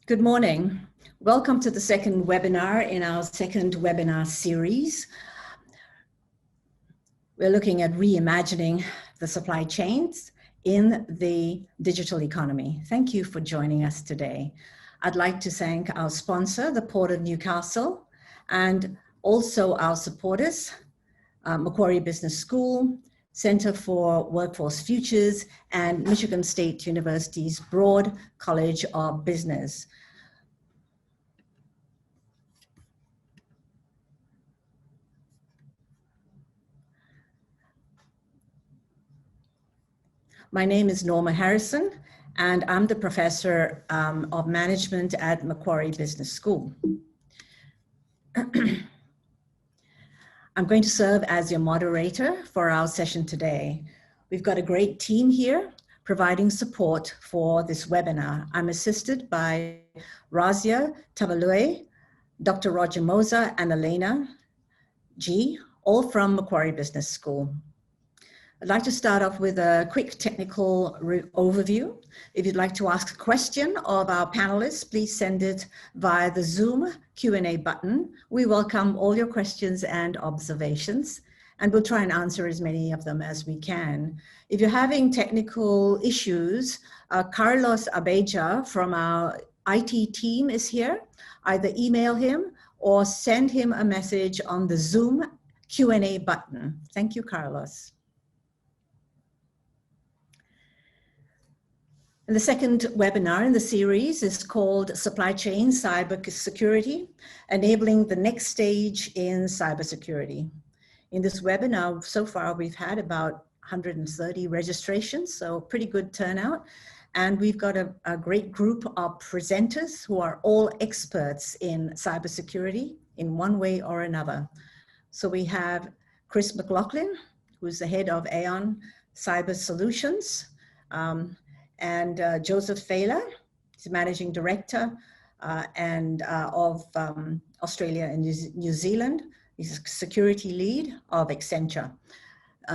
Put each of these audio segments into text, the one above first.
Good morning. Welcome to the second webinar in our second webinar series. We're looking at reimagining the supply chains in the digital economy. Thank you for joining us today. I'd like to thank our sponsor, the Port of Newcastle, and also our supporters, Macquarie Business School, Center for Workforce Futures, and Michigan State University's Broad College of Business. My name is Norma Harrison, and I'm the professor of management at Macquarie Business School. I'm going to serve as your moderator for our session today. We've got a great team here providing support for this webinar. I'm assisted by Razia Tavalue, Dr. Roger Moser, and Elena G, all from Macquarie Business School. I'd like to start off with a quick technical overview. If you'd like to ask a question of our panelists, please send it via the Zoom Q&A button. We welcome all your questions and observations, and we'll try and answer as many of them as we can. If you're having technical issues, Carlos Abeja from our IT team is here. Either email him or send him a message on the Zoom Q&A button. Thank you, Carlos. And the second webinar in the series is called Supply Chain Cybersecurity, Enabling the Next Stage in Cybersecurity. In this webinar, so far, we've had about 130 registrations, so pretty good turnout. And we've got a great group of presenters who are all experts in cybersecurity in one way or another. So we have Chris McLaughlin, who's the head of Aon Cyber Solutions, and Joseph Failla, he's managing director of Australia and New Zealand. He's a security lead of Accenture.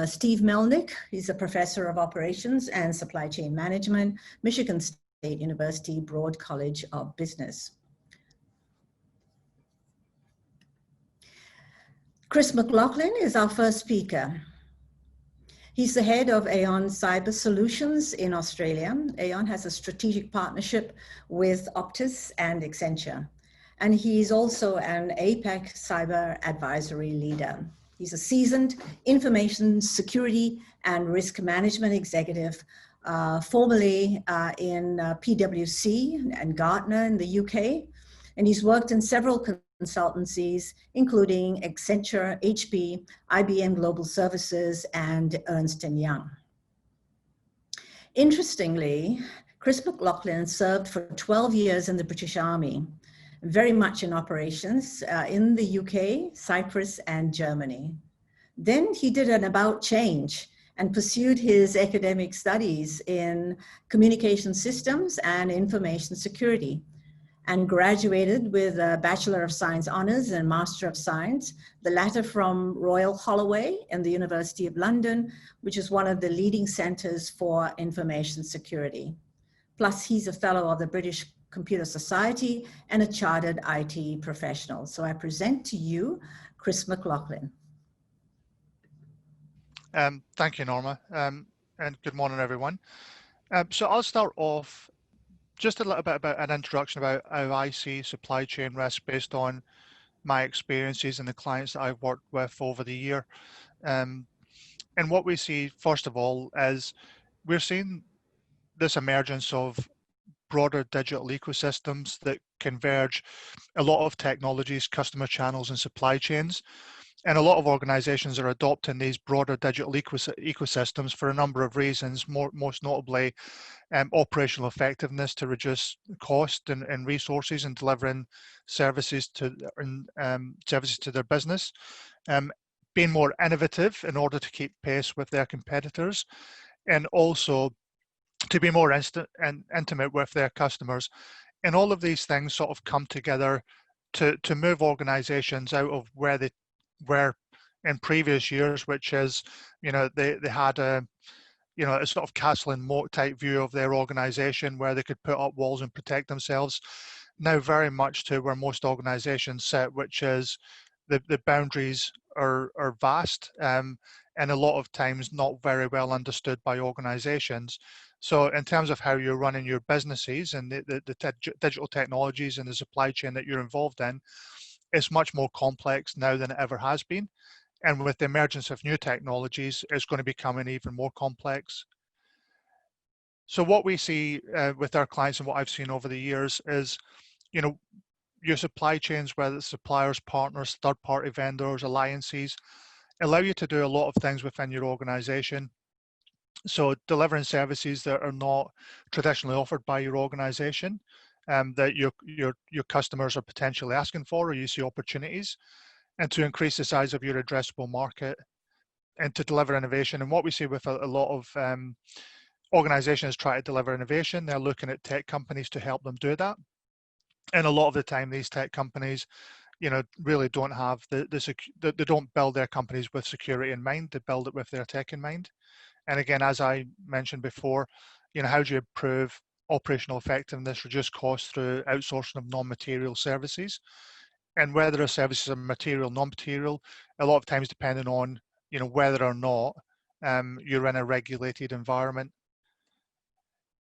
Steve Melnyk, he's a professor of operations and supply chain management, Michigan State University Broad College of Business. Chris McLaughlin is our first speaker. He's the head of Aon Cyber Solutions in Australia. Aon has a strategic partnership with Optus and Accenture. And he's also an APAC cyber advisory leader. He's a seasoned information security and risk management executive, formerly in PwC and Gartner in the UK. And he's worked in several consultancies, including Accenture, HP, IBM Global Services, and Ernst & Young. Interestingly, Chris McLaughlin served for 12 years in the British Army, very much in operations in the UK, Cyprus, and Germany. Then he did an about change and pursued his academic studies in communication systems and information security, and graduated with a Bachelor of Science Honours and Master of Science, the latter from Royal Holloway and the University of London, which is one of the leading centres for information security. Plus, he's a fellow of the British Computer Society and a chartered IT professional. So I present to you, Chris McLaughlin. Thank you, Norma, and good morning, everyone. So I'll start off just a little bit about an introduction about how I see supply chain risk based on my experiences and the clients that I've worked with over the year. And what we see, first of all, is we're seeing this emergence of broader digital ecosystems that converge a lot of technologies, customer channels, and supply chains. And a lot of organizations are adopting these broader digital ecosystems for a number of reasons, most notably operational effectiveness to reduce cost and resources in delivering services to their business, being more innovative in order to keep pace with their competitors, and also to be more intimate with their customers. And all of these things sort of come together to move organizations out of where they were in previous years, which is, they had a sort of castle and moat type view of their organization where they could put up walls and protect themselves. now very much to where most organizations sit, which is the boundaries are vast, and a lot of times not very well understood by organizations. So in terms of how you're running your businesses and the digital technologies and the supply chain that you're involved in, it's much more complex now than it ever has been. And with the emergence of new technologies, it's going to become even more complex. So what we see with our clients and what I've seen over the years is, you know, your supply chains, whether it's suppliers, partners, third-party vendors, alliances, allow you to do a lot of things within your organization. So delivering services that are not traditionally offered by your organization, that your customers are potentially asking for, or you see opportunities, and to increase the size of your addressable market, and to deliver innovation. And what we see with a lot of organizations try to deliver innovation, they're looking at tech companies to help them do that. And a lot of the time, these tech companies, really don't have they don't build their companies with security in mind. They build it with their tech in mind. And again, as I mentioned before, how do you improve operational effectiveness, reduce costs through outsourcing of non-material services? And whether a service is material, non-material, a lot of times depending on whether or not you're in a regulated environment.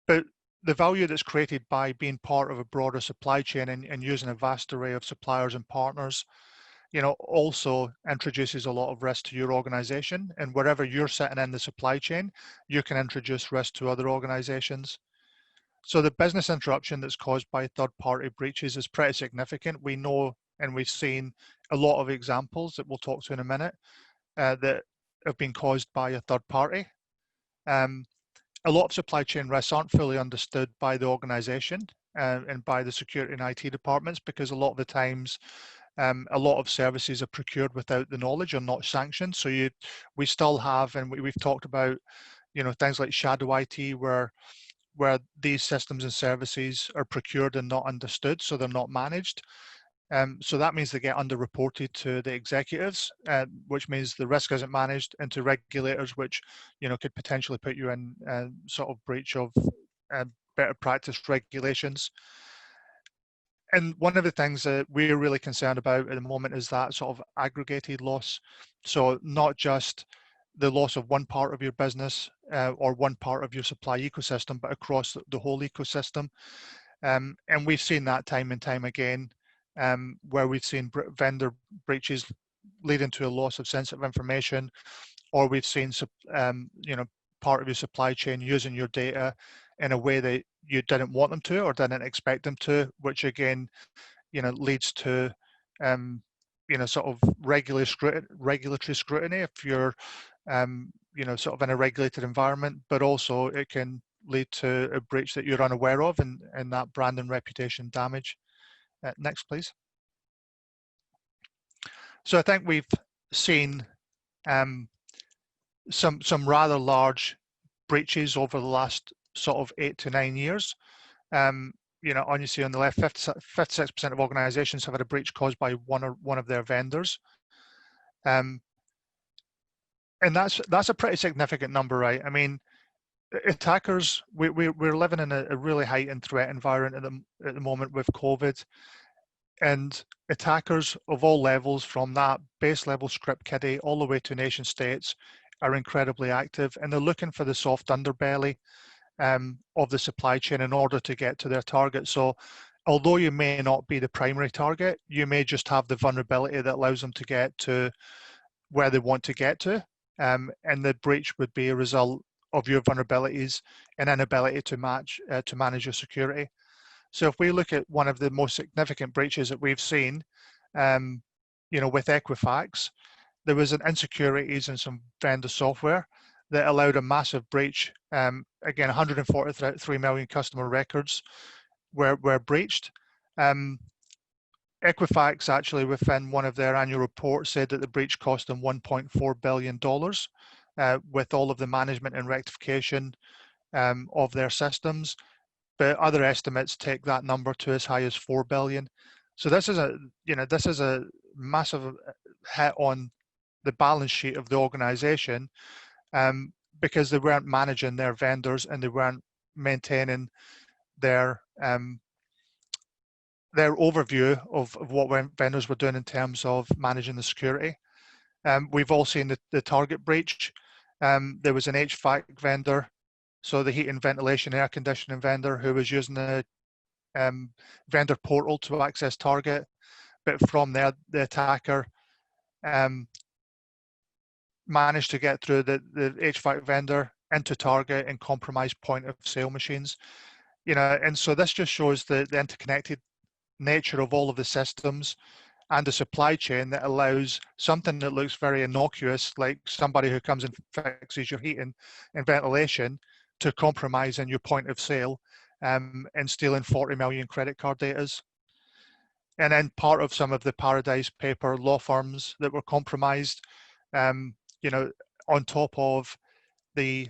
But the value that's created by being part of a broader supply chain and using a vast array of suppliers and partners, also introduces a lot of risk to your organization. And wherever you're sitting in the supply chain, you can introduce risk to other organizations. So the business interruption that's caused by third-party breaches is pretty significant. We know, and we've seen a lot of examples that we'll talk to in a minute that have been caused by a third party. A lot of supply chain risks aren't fully understood by the organization and by the security and IT departments, because a lot of the times a lot of services are procured without the knowledge or not sanctioned. So we still have, and we've talked about, things like shadow IT, where these systems and services are procured and not understood, so they're not managed. So that means they get underreported to the executives, which means the risk isn't managed, and to regulators, which could potentially put you in sort of breach of better practice regulations. And one of the things that we're really concerned about at the moment is that sort of aggregated loss. So not just the loss of one part of your business or one part of your supply ecosystem, but across the whole ecosystem. And we've seen that time and time again, where we've seen vendor breaches leading to a loss of sensitive information, or we've seen part of your supply chain using your data in a way that you didn't want them to or didn't expect them to, which again leads to sort of regulatory scrutiny if you're sort of in a regulated environment, but also it can lead to a breach that you're unaware of, and that brand and reputation damage. Next, please. So I think we've seen some rather large breaches over the last sort of 8 to 9 years. You see on the left, 56% of organizations have had a breach caused by one of their vendors. And that's a pretty significant number, right? I mean, attackers, we're living in a really heightened threat environment at the moment with COVID, and attackers of all levels, from that base level script kiddie all the way to nation states, are incredibly active, and they're looking for the soft underbelly of the supply chain in order to get to their target. So although you may not be the primary target, you may just have the vulnerability that allows them to get to where they want to get to, and the breach would be a result of your vulnerabilities and inability to manage your security. So if we look at one of the most significant breaches that we've seen, with Equifax, there was an insecurities in some vendor software that allowed a massive breach. Again, 143 million customer records were breached. Equifax actually, within one of their annual reports, said that the breach cost them $1.4 billion with all of the management and rectification of their systems. But other estimates take that number to as high as 4 billion. So this is a massive hit on the balance sheet of the organization, because they weren't managing their vendors and they weren't maintaining their their overview of what vendors were doing in terms of managing the security. We've all seen the Target breach. There was an HVAC vendor, so the heating, ventilation, air conditioning vendor, who was using the vendor portal to access Target, but from there the attacker managed to get through the HVAC vendor into Target and compromise point of sale machines. And so this just shows the interconnected nature of all of the systems and the supply chain that allows something that looks very innocuous, like somebody who comes and fixes your heating and ventilation, to compromise in your point of sale and stealing 40 million credit card data. And then part of some of the Paradise Paper law firms that were compromised, on top of the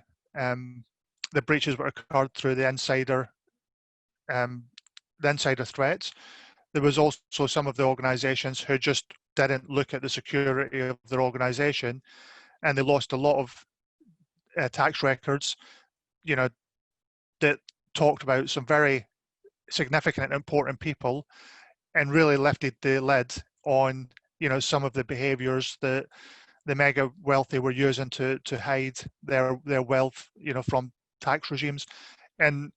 breaches that occurred through the insider threats. There was also some of the organizations who just didn't look at the security of their organization, and they lost a lot of tax records, that talked about some very significant and important people, and really lifted the lid on, some of the behaviors that the mega wealthy were using to hide their wealth, from tax regimes. And,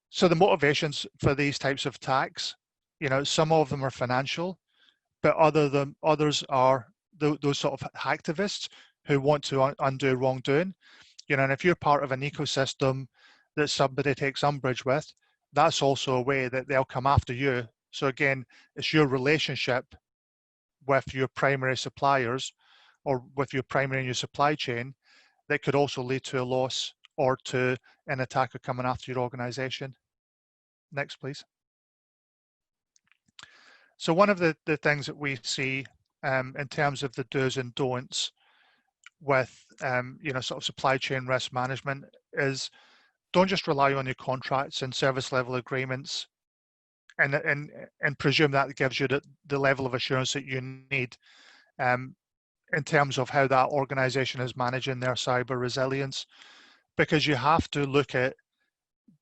so the motivations for these types of attacks, some of them are financial, but others are those sort of hacktivists who want to undo wrongdoing. And if you're part of an ecosystem that somebody takes umbrage with, that's also a way that they'll come after you. So again, it's your relationship with your primary suppliers or with your primary in your supply chain that could also lead to a loss or to an attacker coming after your organization. Next, please. So one of the things that we see in terms of the do's and don'ts with sort of supply chain risk management is, don't just rely on your contracts and service level agreements and presume that gives you the level of assurance that you need in terms of how that organization is managing their cyber resilience, because you have to look at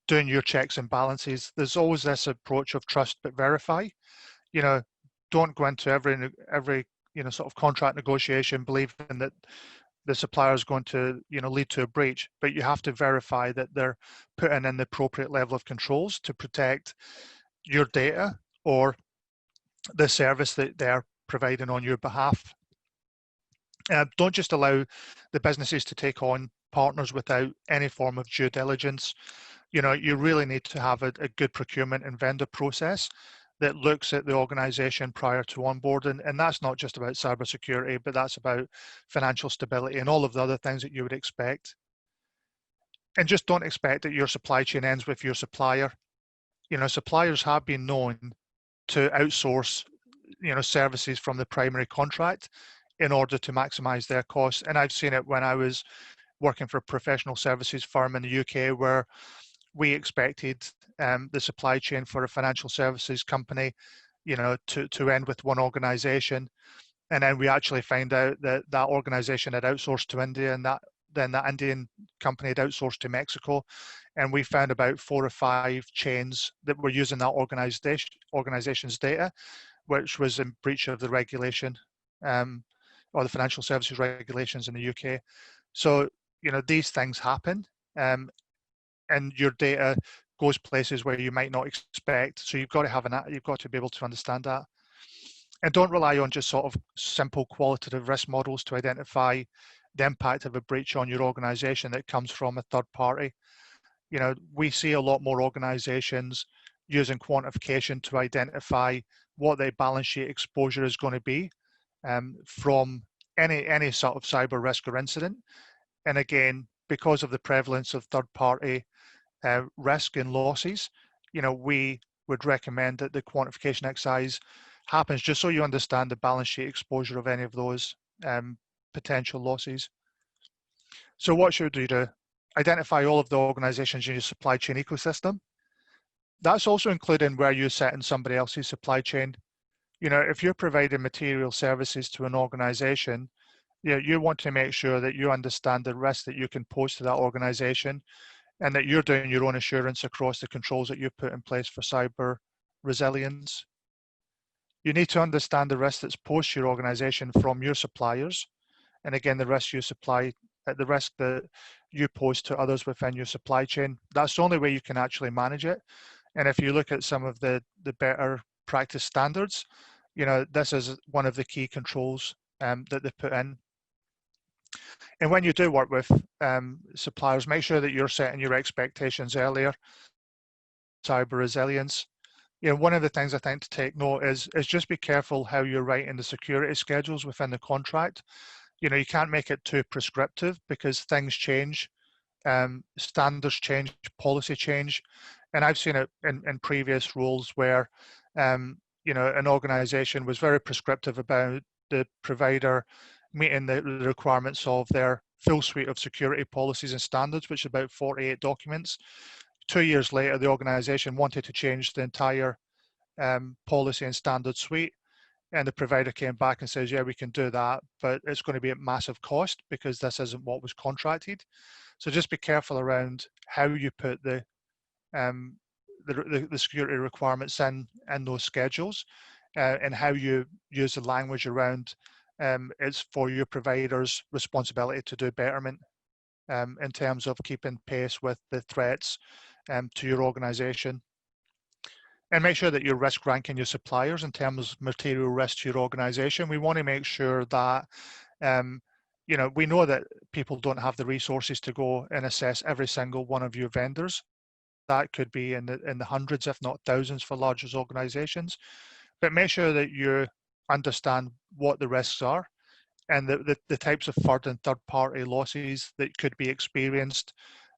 doing your checks and balances. There's always this approach of trust but verify. Don't go into every sort of contract negotiation believing that the supplier is going to lead to a breach, but you have to verify that they're putting in the appropriate level of controls to protect your data or the service that they're providing on your behalf. Don't just allow the businesses to take on partners without any form of due diligence. You really need to have a good procurement and vendor process that looks at the organization prior to onboarding. And that's not just about cybersecurity, but that's about financial stability and all of the other things that you would expect. And just don't expect that your supply chain ends with your supplier. Suppliers have been known to outsource, services from the primary contract in order to maximize their costs. And I've seen it when I was working for a professional services firm in the UK, where we expected the supply chain for a financial services company, to end with one organization. And then we actually find out that that organization had outsourced to India, and then that Indian company had outsourced to Mexico. And we found about 4 or 5 chains that were using that organization's data, which was in breach of the regulation or the financial services regulations in the UK. So, these things happen. And your data goes places where you might not expect. So you've got to be able to understand that. And don't rely on just sort of simple qualitative risk models to identify the impact of a breach on your organization that comes from a third party. We see a lot more organizations using quantification to identify what their balance sheet exposure is going to be from any sort of cyber risk or incident. And again, because of the prevalence of third party risk and losses, we would recommend that the quantification exercise happens just so you understand the balance sheet exposure of any of those potential losses. So what should you do? Identify all of the organizations in your supply chain ecosystem. That's also including where you sit in somebody else's supply chain. If you're providing material services to an organization, you want to make sure that you understand the risk that you can pose to that organization, and that you're doing your own assurance across the controls that you've put in place for cyber resilience. You need to understand the risk that's posed to your organization from your suppliers. And again, the risk the risk that you pose to others within your supply chain. That's the only way you can actually manage it. And if you look at some of the better practice standards, this is one of the key controls that they put in. And when you do work with suppliers, make sure that you're setting your expectations earlier. Cyber resilience. One of the things I think to take note is just be careful how you're writing the security schedules within the contract. You can't make it too prescriptive because things change, standards change, policy change. And I've seen it in previous roles where, an organization was very prescriptive about the provider meeting the requirements of their full suite of security policies and standards, which is about 48 documents. 2 years later, the organization wanted to change the entire policy and standard suite. And the provider came back and says, yeah, we can do that, but it's going to be at massive cost because this isn't what was contracted. So just be careful around how you put the security requirements in those schedules, and how you use the language around it's for your provider's responsibility to do betterment in terms of keeping pace with the threats to your organization. And make sure that you're risk ranking your suppliers in terms of material risk to your organization. We want to make sure that, we know that people don't have the resources to go and assess every single one of your vendors. That could be in the hundreds, if not thousands, for larger organizations. But make sure that you understand what the risks are and the types of third-party losses that could be experienced,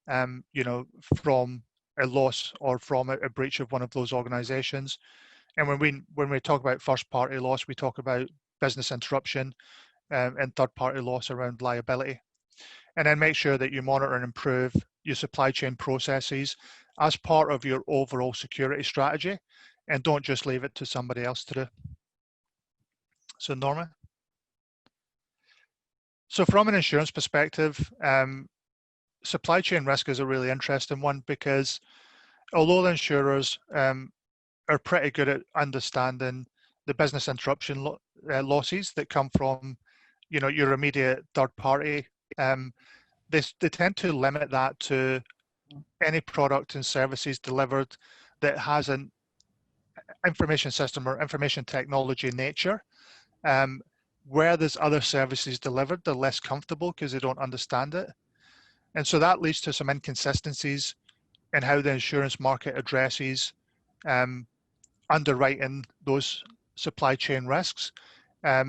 from a loss or from a breach of one of those organizations. And when we talk about first-party loss, we talk about business interruption and third-party loss around liability. And then make sure that you monitor and improve your supply chain processes as part of your overall security strategy, and don't just leave it to somebody else to do. So Norma? So from an insurance perspective, supply chain risk is a really interesting one because although the insurers are pretty good at understanding the business interruption losses that come from, your immediate third party, they tend to limit that to any product and services delivered that has an information system or information technology nature. Where there's other services delivered, they're less comfortable because they don't understand it. And so that leads to some inconsistencies in how the insurance market addresses underwriting those supply chain risks. A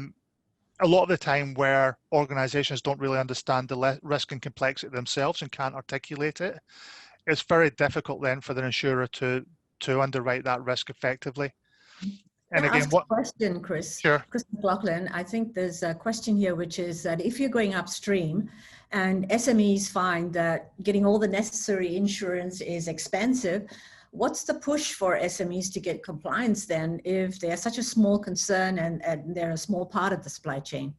lot of the time where organizations don't really understand the risk and complexity themselves and can't articulate it, it's very difficult then for the insurer to underwrite that risk effectively. And Can I again, ask a question, Chris? Sure. Chris McLaughlin, I think there's a question here, which is that if you're going upstream and SMEs find that getting all the necessary insurance is expensive, what's the push for SMEs to get compliance then if they're such a small concern and they're a small part of the supply chain?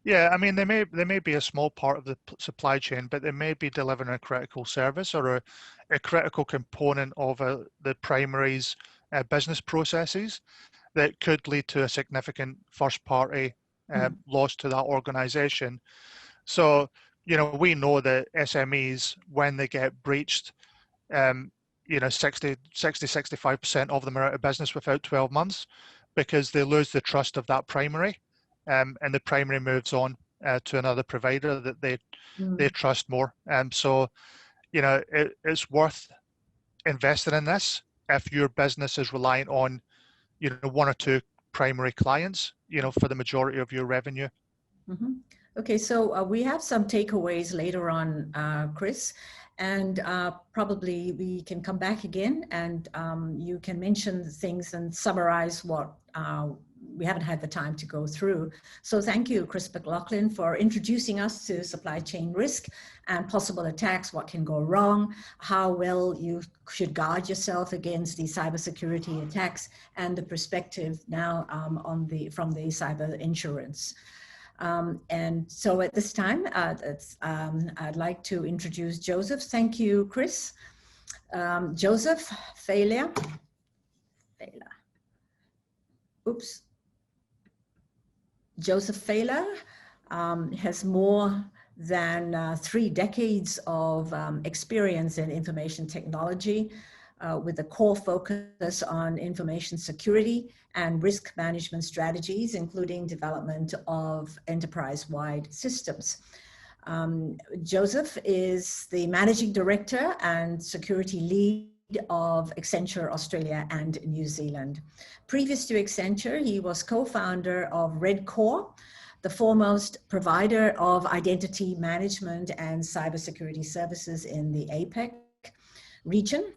Yeah, I mean, they may be a small part of the supply chain, but they may be delivering a critical service or a critical component of the primary's business processes that could lead to a significant first-party loss to that organization. So, we know that SMEs, when they get breached, 65% of them are out of business without 12 months because they lose the trust of that primary, and the primary moves on to another provider that they trust more. So, it's worth investing in this if your business is reliant on one or two primary clients, for the majority of your revenue. Mm-hmm. Okay, so we have some takeaways later on, Chris, and probably we can come back again and you can mention things and summarize what we haven't had the time to go through. So thank you, Chris McLaughlin, for introducing us to supply chain risk and possible attacks, what can go wrong, how well you should guard yourself against the cybersecurity attacks, and the perspective now from the cyber insurance. And so at this time, I'd like to introduce Joseph. Thank you, Chris. Joseph Failla. Failla. Oops. Joseph Failla has more than 3 decades of experience in information technology with a core focus on information security and risk management strategies, including development of enterprise-wide systems. Joseph is the managing director and security lead of Accenture Australia and New Zealand. Previous to Accenture, he was co-founder of Redcore, the foremost provider of identity management and cybersecurity services in the APEC region.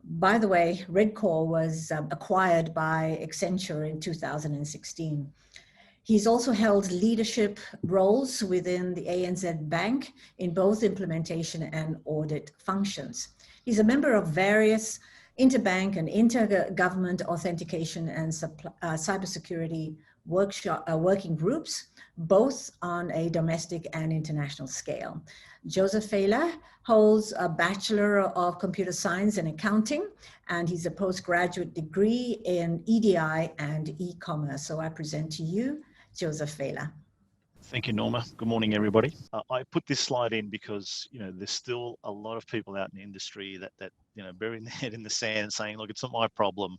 By the way, Redcore was acquired by Accenture in 2016. He's also held leadership roles within the ANZ Bank in both implementation and audit functions. He's a member of various interbank and intergovernment authentication and cybersecurity working groups, both on a domestic and international scale. Joseph Failla holds a Bachelor of Computer Science and Accounting, and he's a postgraduate degree in EDI and e-commerce. So I present to you Joseph Failla. Thank you, Norma. Good morning, everybody. I put this slide in because, there's still a lot of people out in the industry that burying their head in the sand saying, look, it's not my problem.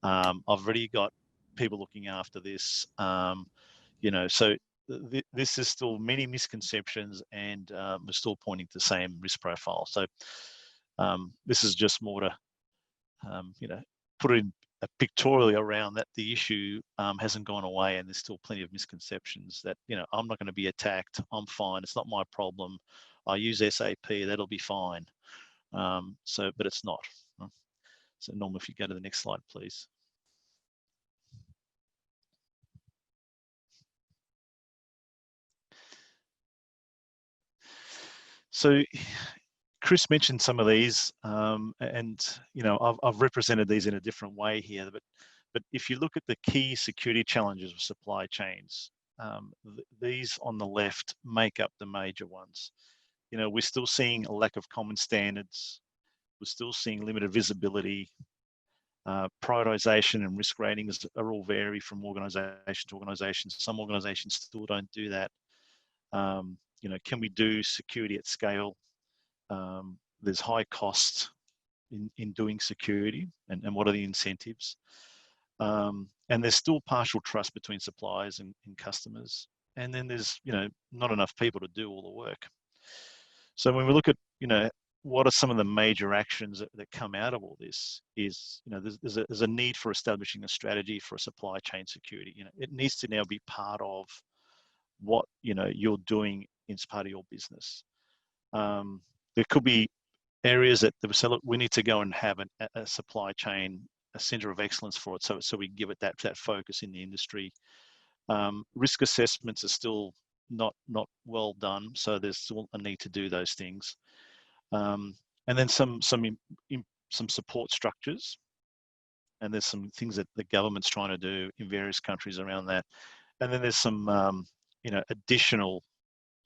I've already got people looking after this. So this is still many misconceptions, and we're still pointing to the same risk profile. So this is just more to, put it in pictorially around that the issue hasn't gone away, and there's still plenty of misconceptions that, I'm not going to be attacked. I'm fine. It's not my problem. I use SAP. That'll be fine. But it's not. So Norma, if you go to the next slide, please. So Chris mentioned some of these, and I've represented these in a different way here. But if you look at the key security challenges of supply chains, these on the left make up the major ones. We're still seeing a lack of common standards. We're still seeing limited visibility. Prioritization and risk ratings are all vary from organization to organization. Some organizations still don't do that. Can we do security at scale? There's high costs in doing security, and what are the incentives? And there's still partial trust between suppliers and customers. And then there's, not enough people to do all the work. So when we look at, what are some of the major actions that come out of all this is, there's a need for establishing a strategy for supply chain security. It needs to now be part of what, you're doing as part of your business. There could be areas that we need to go and have a supply chain, a center of excellence for it, so we give it that focus in the industry. Risk assessments are still not well done, so there's still a need to do those things. And then some support structures, and there's some things that the government's trying to do in various countries around that. And then there's some additional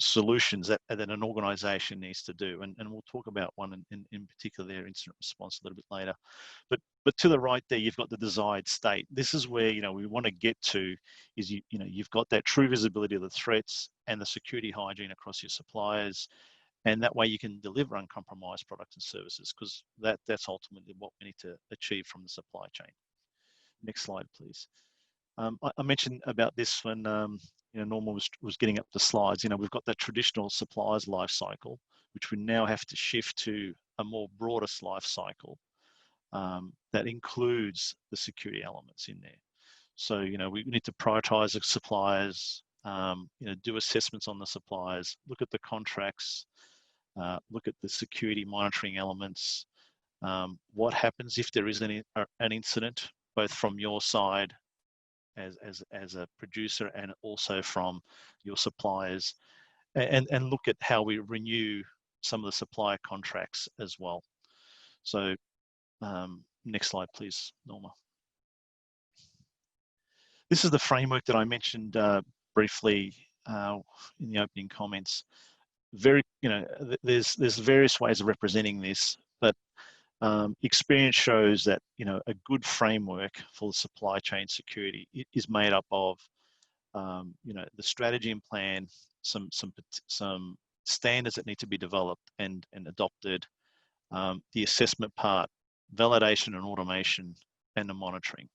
solutions that an organization needs to do, and we'll talk about one in particular there, incident response, a little bit later. But to the right there, you've got the desired state. This is where we want to get to, is you've got that true visibility of the threats and the security hygiene across your suppliers, and that way you can deliver uncompromised products and services, because that's ultimately what we need to achieve from the supply chain. Next slide, please. I mentioned about this when Norma was getting up the slides. We've got that traditional supplier's life cycle, which we now have to shift to a more broader life cycle that includes the security elements in there. So we need to prioritize the suppliers, do assessments on the suppliers, look at the contracts, look at the security monitoring elements. What happens if there is an incident, both from your side as a producer and also from your suppliers, and look at how we renew some of the supplier contracts as well. So next slide, please, Norma. This is the framework that I mentioned briefly in the opening comments. There's various ways of representing this, but Experience shows that, you know, a good framework for supply chain security is made up of, you know, the strategy and plan, some standards that need to be developed and adopted, the assessment part, validation and automation, and the monitoring.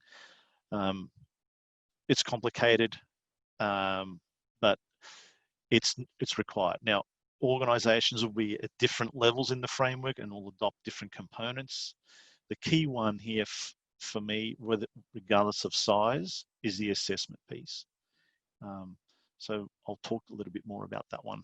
It's complicated, but it's required. Now, organizations will be at different levels in the framework and will adopt different components. The key one here for me, regardless of size, is the assessment piece. So I'll talk a little bit more about that one.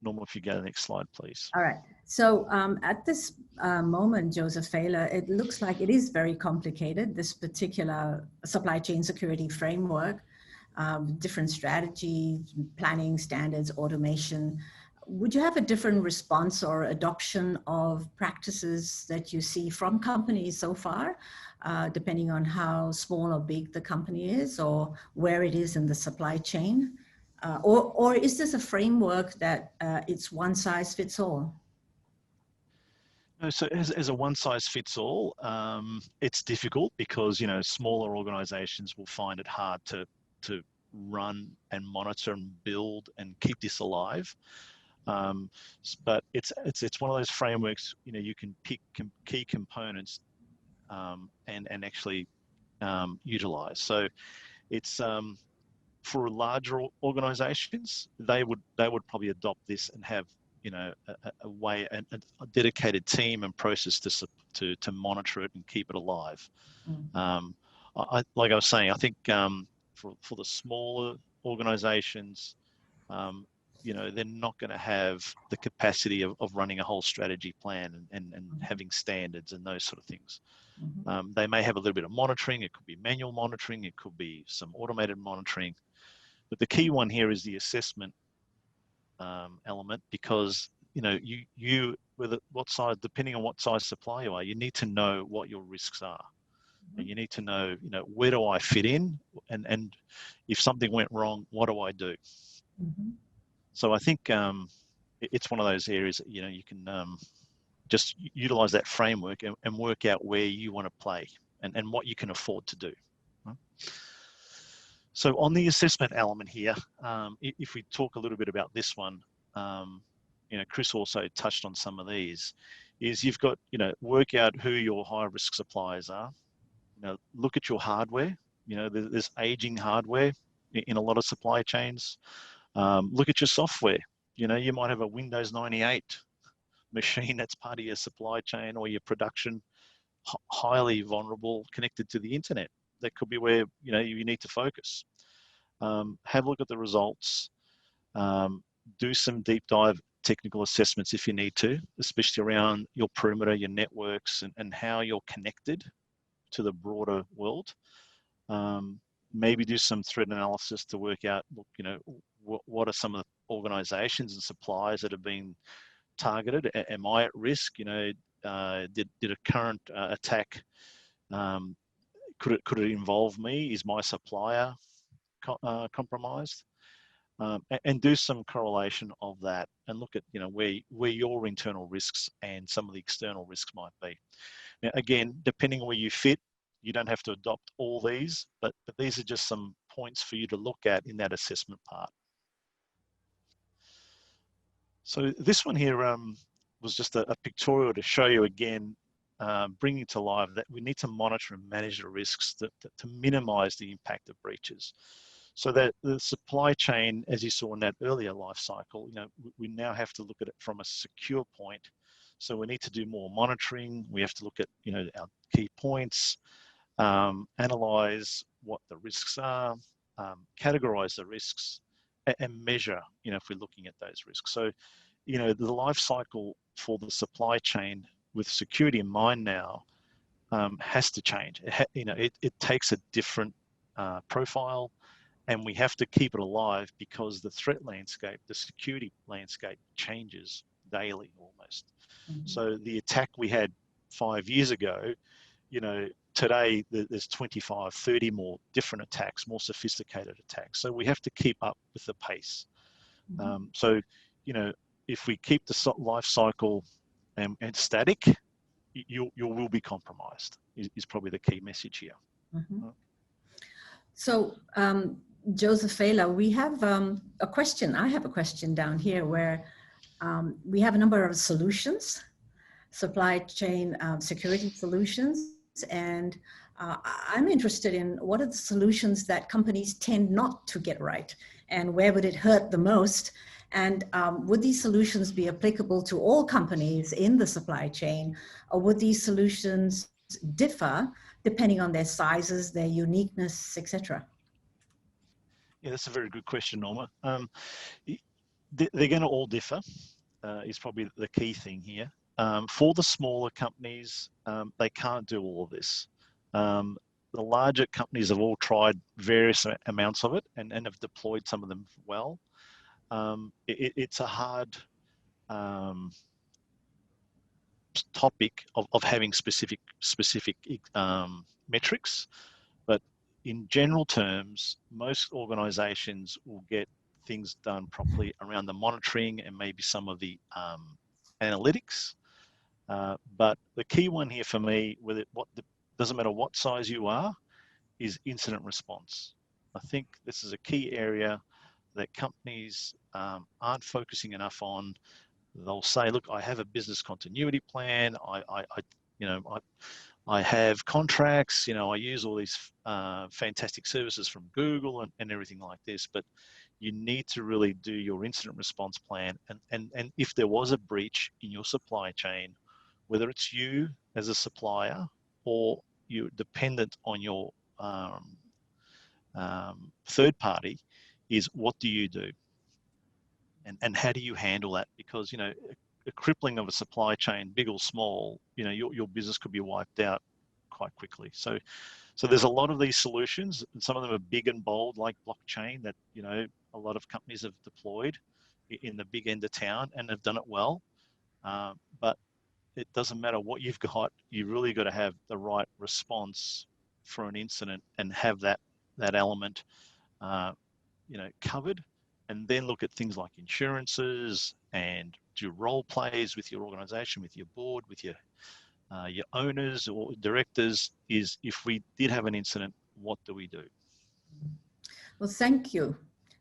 Norma, if you go to the next slide, please. All right. So at this moment, Joseph Failla, it looks like it is very complicated, this particular supply chain security framework, different strategies, planning, standards, automation. Would you have a different response or adoption of practices that you see from companies so far, depending on how small or big the company is or where it is in the supply chain? Or is this a framework that it's one size fits all? No, so as a one size fits all, it's difficult because, you know, smaller organizations will find it hard to run and monitor and build and keep this alive. But it's one of those frameworks, you know, you can pick key components and actually utilize. So it's for larger organizations, they would probably adopt this and have, you know, a way, a dedicated team and process to monitor it and keep it alive. Like I was saying, I think for the smaller organizations, you know, they're not going to have the capacity of running a whole strategy plan and having standards and those sort of things. They may have a little bit of monitoring. It could be manual monitoring. It could be some automated monitoring. But the key one here is the assessment element, because, you know, you what size, depending on what size supplier you are, you need to know what your risks are. And you need to know, you know, where do I fit in, and if something went wrong, what do I do? So I think it's one of those areas that, you know, you can just utilize that framework and work out where you want to play and what you can afford to do. So on the assessment element here, if we talk a little bit about this one, you know, Chris also touched on some of these, is you've got, you know, work out who your high risk suppliers are. You know, look at your hardware. You know, there's aging hardware in a lot of supply chains. Look at your software. You know, you might have a Windows 98 machine that's part of your supply chain or your production, highly vulnerable, connected to the internet. That could be where, you know, you need to focus. Have a look at the results. Do some deep dive technical assessments if you need to, especially around your perimeter, your networks, and how you're connected to the broader world. Maybe do some threat analysis to work out, you know, what are some of the organizations and suppliers that have been targeted? Am I at risk? You know, did a current attack, could it involve me? Is my supplier compromised? And do some correlation of that and look at, you know, where your internal risks and some of the external risks might be. Now, again, depending on where you fit, you don't have to adopt all these, but these are just some points for you to look at in that assessment part. So this one here was just a pictorial to show you again, bringing to life that we need to monitor and manage the risks to minimize the impact of breaches. So that the supply chain, as you saw in that earlier life cycle, you know, we now have to look at it from a secure point. So we need to do more monitoring. We have to look at, you know, our key points, analyze what the risks are, categorize the risks, and measure, you know, if we're looking at those risks. So, you know, the life cycle for the supply chain with security in mind now has to change. You know, it takes a different profile, and we have to keep it alive because the threat landscape, the security landscape changes daily almost. So the attack we had 5 years ago, you know, today there's 25, 30 more different attacks, more sophisticated attacks. So we have to keep up with the pace. So, you know, if we keep the life cycle and static, you will be compromised is probably the key message here. Mm-hmm. So, Joseph Failla, we have a question. I have a question down here where we have a number of solutions, supply chain security solutions, and I'm interested in what are the solutions that companies tend not to get right, and where would it hurt the most? And would these solutions be applicable to all companies in the supply chain, or would these solutions differ depending on their sizes, their uniqueness, etc.? Yeah, that's a very good question, Norma. They're going to all differ, is probably the key thing here. For the smaller companies, they can't do all of this. The larger companies have all tried various amounts of it and have deployed some of them well. It's a hard topic of having specific metrics, but in general terms, most organizations will get things done properly around the monitoring and maybe some of the analytics. But the key one here for me, doesn't matter what size you are, is incident response. I think this is a key area that companies aren't focusing enough on. They'll say, look, I have a business continuity plan. I have contracts, I use all these fantastic services from Google and everything like this, but you need to really do your incident response plan. And if there was a breach in your supply chain, whether it's you as a supplier or you're dependent on your third party, is what do you do? And how do you handle that? Because, a crippling of a supply chain, big or small, your business could be wiped out quite quickly. So there's a lot of these solutions, and some of them are big and bold, like blockchain, that a lot of companies have deployed in the big end of town and have done it well. But it doesn't matter what you've got; you really got to have the right response for an incident and have that element, covered. And then look at things like insurances and do role plays with your organization, with your board, with your owners or directors. Is if we did have an incident, what do we do? Well, thank you.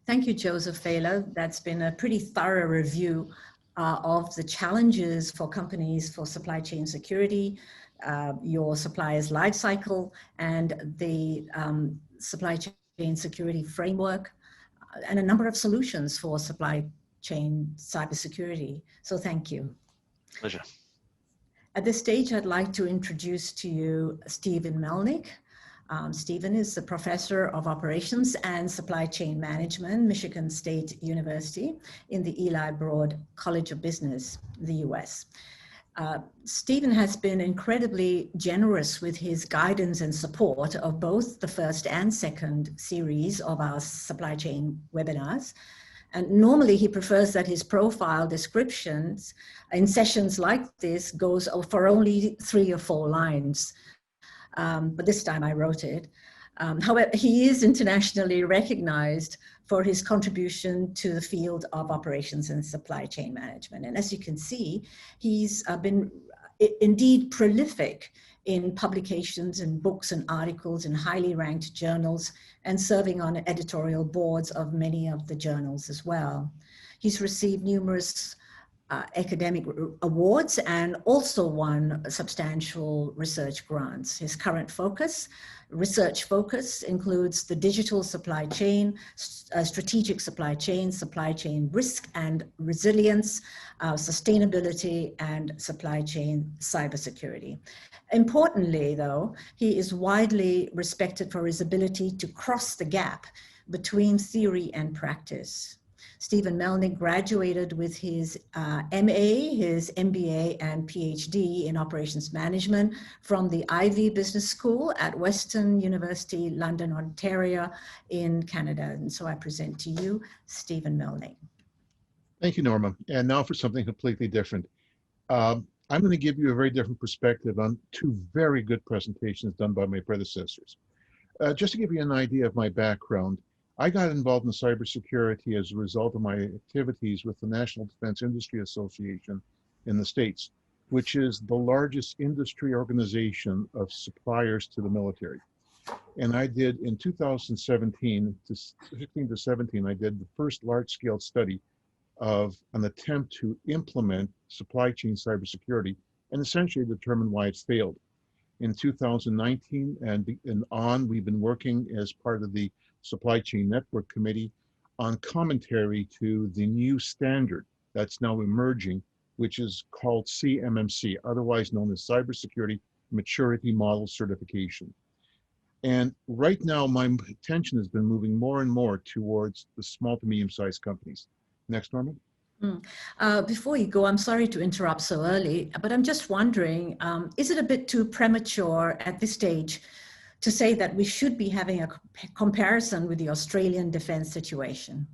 Thank you, Joseph Failla. That's been a pretty thorough review of the challenges for companies for supply chain security, your supplier's life cycle, and the supply chain security framework, and a number of solutions for supply chain cybersecurity. So thank you. Pleasure. At this stage, I'd like to introduce to you Stephen Melnyk. Stephen is the Professor of Operations and Supply Chain Management, Michigan State University, in the Eli Broad College of Business, the US. Stephen has been incredibly generous with his guidance and support of both the first and second series of our supply chain webinars. And normally he prefers that his profile descriptions in sessions like this goes for only 3 or 4 lines. But this time I wrote it. However, he is internationally recognized for his contribution to the field of operations and supply chain management. And as you can see, he's been indeed prolific in publications and books and articles in highly ranked journals and serving on editorial boards of many of the journals as well. He's received numerous academic awards and also won substantial research grants. His current research focus includes the digital supply chain, strategic supply chain risk and resilience, sustainability, and supply chain cybersecurity. Importantly, though, he is widely respected for his ability to cross the gap between theory and practice. Stephen Melnyk graduated with his MA, his MBA, and PhD in operations management from the Ivey Business School at Western University, London, Ontario, in Canada. And so I present to you Stephen Melnyk. Thank you, Norma. And now for something completely different. I'm going to give you a very different perspective on 2 very good presentations done by my predecessors. Just to give you an idea of my background, I got involved in cybersecurity as a result of my activities with the National Defense Industry Association in the States. which is the largest industry organization of suppliers to the military. And I did in 2017 to 16 to 17, I did the first large-scale study of an attempt to implement supply chain cybersecurity and essentially determine why it's failed. In 2019 and on, we've been working as part of the Supply Chain Network Committee on commentary to the new standard that's now emerging, which is called CMMC, otherwise known as Cybersecurity Maturity Model Certification. And right now, my attention has been moving more and more towards the small to medium-sized companies. Next, Norma. Before you go, I'm sorry to interrupt so early, but I'm just wondering, is it a bit too premature at this stage to say that we should be having a comparison with the Australian defense situation?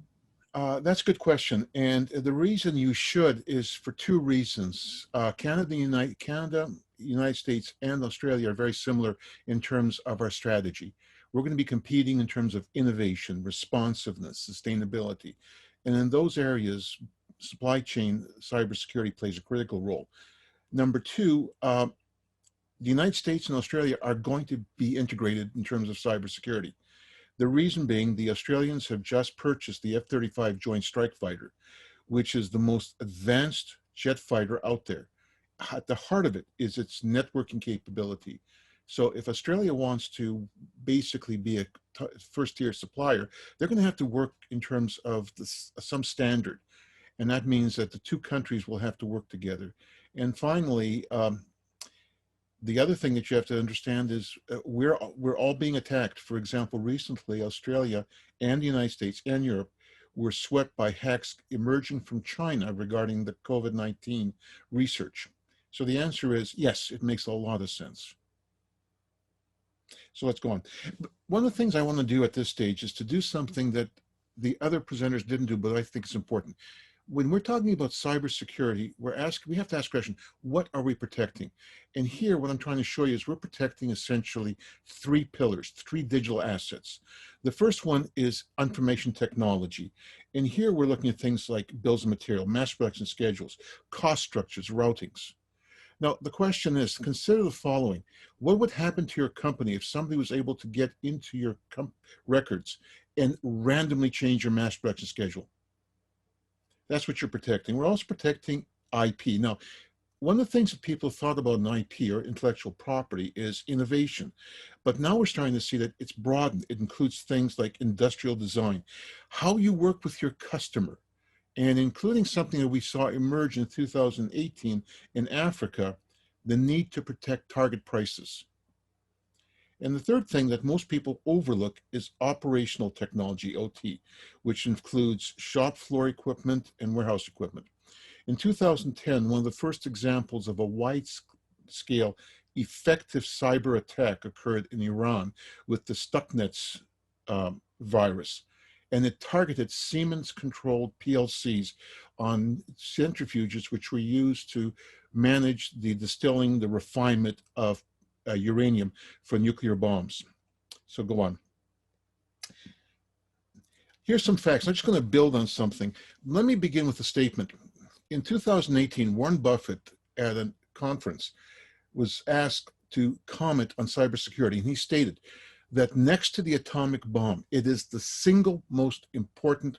That's a good question. And the reason you should is for two reasons. Canada, United States, and Australia are very similar in terms of our strategy. We're going to be competing in terms of innovation, responsiveness, sustainability. And in those areas, supply chain cybersecurity plays a critical role. Number two, the United States and Australia are going to be integrated in terms of cybersecurity. The reason being, the Australians have just purchased the F-35 Joint Strike Fighter, which is the most advanced jet fighter out there. At the heart of it is its networking capability. So if Australia wants to basically be a first-tier supplier, they're going to have to work in terms of some standard. And that means that the two countries will have to work together. And finally, the other thing that you have to understand is we're all being attacked. For example, recently, Australia and the United States and Europe were swept by hacks emerging from China regarding the COVID-19 research. So the answer is yes, it makes a lot of sense. So let's go on. One of the things I want to do at this stage is to do something that the other presenters didn't do, but I think it's important. When we're talking about cybersecurity, we have to ask the question, what are we protecting? And here, what I'm trying to show you is we're protecting essentially three pillars, three digital assets. The first one is information technology. And here we're looking at things like bills of material, mass production schedules, cost structures, routings. Now, the question is, consider the following. What would happen to your company if somebody was able to get into your records and randomly change your mass production schedule? That's what you're protecting. We're also protecting IP. Now, one of the things that people thought about in IP or intellectual property is innovation. But now we're starting to see that it's broadened. It includes things like industrial design, how you work with your customer, and including something that we saw emerge in 2018 in Africa, the need to protect target prices. And the third thing that most people overlook is operational technology, OT, which includes shop floor equipment and warehouse equipment. In 2010, one of the first examples of a wide-scale effective cyber attack occurred in Iran with the Stuxnet virus. And it targeted Siemens-controlled PLCs on centrifuges which were used to manage the distilling, the refinement of uranium for nuclear bombs. So go on. Here's some facts. I'm just going to build on something. Let me begin with a statement. In 2018, Warren Buffett at a conference was asked to comment on cybersecurity, and he stated that next to the atomic bomb, it is the single most important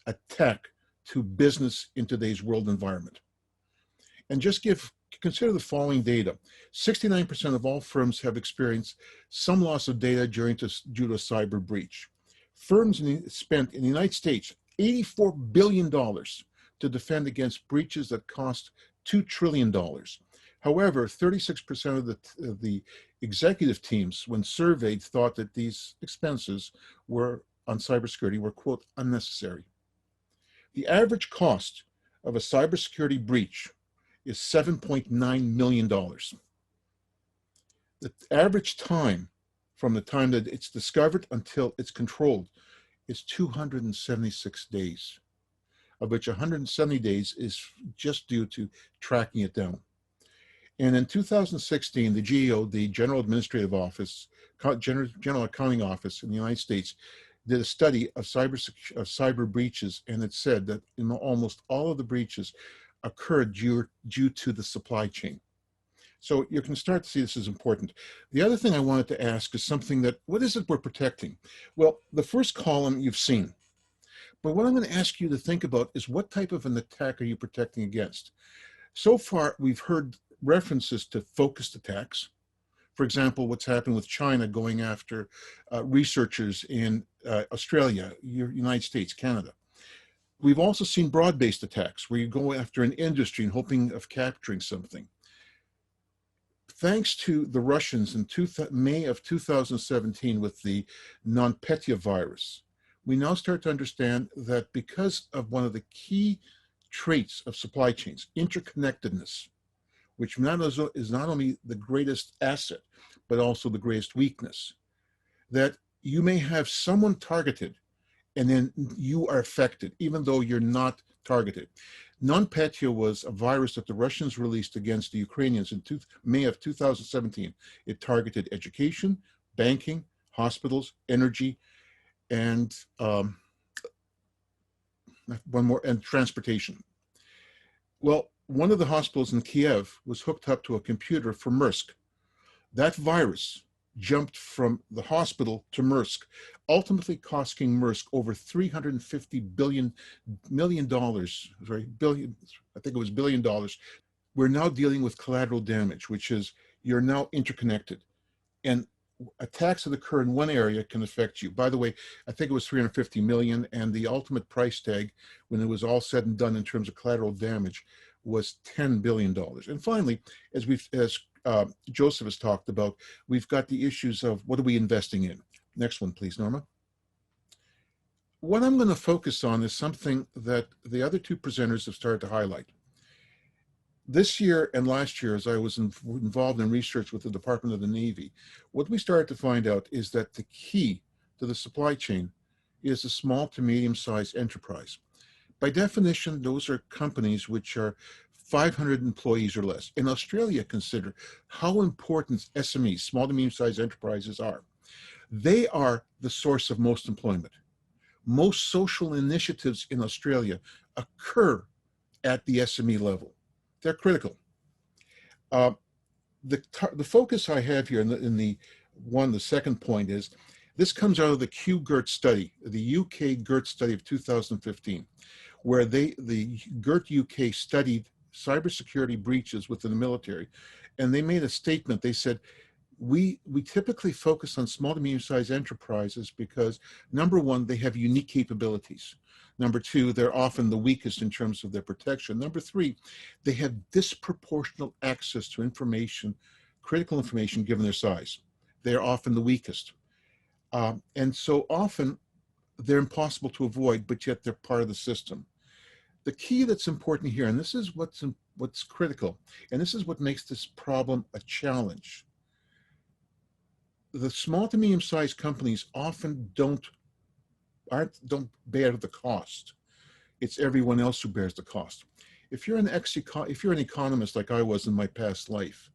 attack to business in today's world environment. And just consider the following data. 69% of all firms have experienced some loss of data due to a cyber breach. Firms spent in the United States $84 billion to defend against breaches that cost $2 trillion. However, 36% of the executive teams, when surveyed, thought that these expenses on cybersecurity were, quote, unnecessary. The average cost of a cybersecurity breach is $7.9 million. The average time from the time that it's discovered until it's controlled is 276 days, of which 170 days is just due to tracking it down. And in 2016, the GAO, the General Administrative Office, General Accounting Office in the United States, did a study of cyber breaches, and it said that in almost all of the breaches, occurred due to the supply chain. So you can start to see this is important. The other thing I wanted to ask is something that, what is it we're protecting? Well, the first column you've seen. But what I'm going to ask you to think about is what type of an attack are you protecting against? So far, we've heard references to focused attacks. For example, what's happened with China going after researchers in Australia, United States, Canada. We've also seen broad-based attacks where you go after an industry and hoping of capturing something. Thanks to the Russians in May of 2017 with the NotPetya virus, we now start to understand that because of one of the key traits of supply chains, interconnectedness, which is not only the greatest asset, but also the greatest weakness, that you may have someone targeted and then you are affected, even though you're not targeted. NotPetya was a virus that the Russians released against the Ukrainians in May of 2017. It targeted education, banking, hospitals, energy, and transportation. Well, one of the hospitals in Kiev was hooked up to a computer for Maersk. That virus jumped from the hospital to Maersk, ultimately costing Maersk over $350 million. I think it was $1 billion. We're now dealing with collateral damage, which is you're now interconnected. And attacks that occur in one area can affect you. By the way, I think it was 350 million, and the ultimate price tag, when it was all said and done in terms of collateral damage, was $10 billion. And finally, as Joseph has talked about, we've got the issues of what are we investing in? Next one, please, Norma. What I'm going to focus on is something that the other two presenters have started to highlight. This year and last year, as I was involved in research with the Department of the Navy, what we started to find out is that the key to the supply chain is a small to medium-sized enterprise. By definition, those are companies which are 500 employees or less. In Australia, consider how important SMEs, small to medium-sized enterprises, are. They are the source of most employment. Most social initiatives in Australia occur at the SME level. They're critical. The focus I have here the second point is, this comes out of the QGIRT study, the UK GIRT study of 2015, where the GIRT UK studied cybersecurity breaches within the military. And they made a statement. They said, we typically focus on small to medium-sized enterprises because, number one, they have unique capabilities. Number two, they're often the weakest in terms of their protection. Number three, they have disproportionate access to information, critical information, given their size. They're often the weakest. And so often they're impossible to avoid, but yet they're part of the system. The key that's important here, and this is what's critical, and this is what makes this problem a challenge. The small to medium-sized companies often don't bear the cost. It's everyone else who bears the cost. If you're an economist like I was in my past life,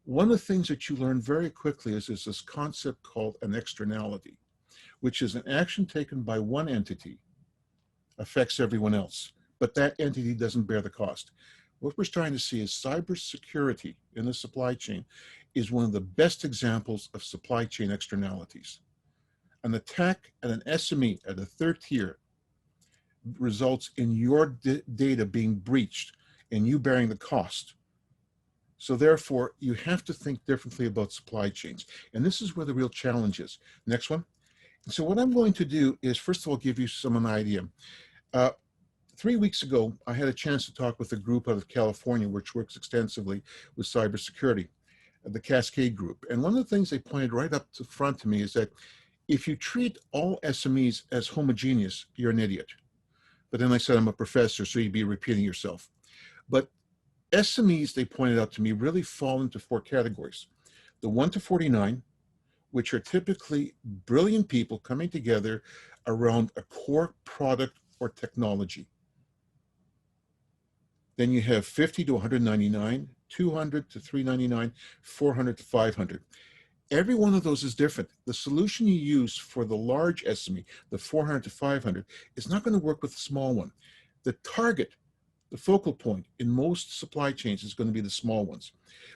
one of the things that you learn very quickly is there's this concept called an externality, which is an action taken by one entity affects everyone else, but that entity doesn't bear the cost. What we're trying to see is cybersecurity in the supply chain is one of the best examples of supply chain externalities. An attack at an SME at a third tier results in your data being breached and you bearing the cost. So therefore, you have to think differently about supply chains. And this is where the real challenge is. Next one. So what I'm going to do is, first of all, give you an idea. 3 weeks ago, I had a chance to talk with a group out of California, which works extensively with cybersecurity, the Cascade Group. And one of the things they pointed right up to front to me is that if you treat all SMEs as homogeneous, you're an idiot. But then I said, I'm a professor, so you'd be repeating yourself. But SMEs, they pointed out to me, really fall into 4 categories. The 1 to 49, which are typically brilliant people coming together around a core product or technology. Then you have 50 to 199, 200 to 399, 400 to 500. Every one of those is different. The solution you use for the large SME, the 400 to 500, is not going to work with the small one. The target The focal point in most supply chains is going to be the small ones.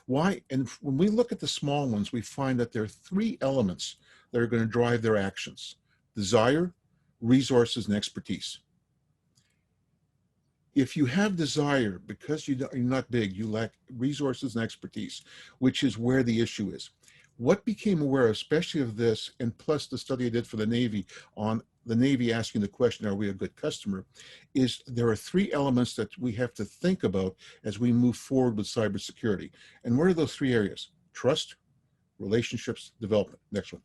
Why? And when we look at the small ones, we find that there are three elements that are going to drive their actions: desire, resources, and expertise. If you have desire, because you're not big, you lack resources and expertise, which is where the issue is. What became aware, especially of this, and plus the study I did for the Navy on the Navy asking the question, are we a good customer, is there are three elements that we have to think about as we move forward with cybersecurity. And what are those three areas? Trust, relationships, development. Next one.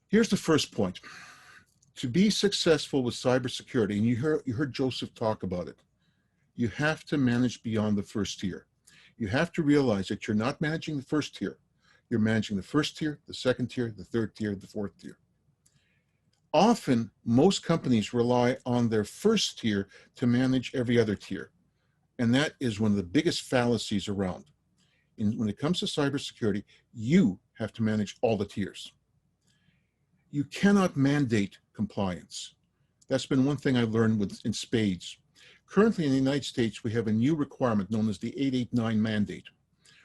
Here's the first point. To be successful with cybersecurity, and you heard Joseph talk about it, you have to manage beyond the first tier. You have to realize that you're not managing the first tier. You're managing the first tier, the second tier, the third tier, the fourth tier. Often, most companies rely on their first tier to manage every other tier. And that is one of the biggest fallacies around. When it comes to cybersecurity, you have to manage all the tiers. You cannot mandate compliance. That's been one thing I learned in spades. Currently in the United States, we have a new requirement known as the 889 mandate,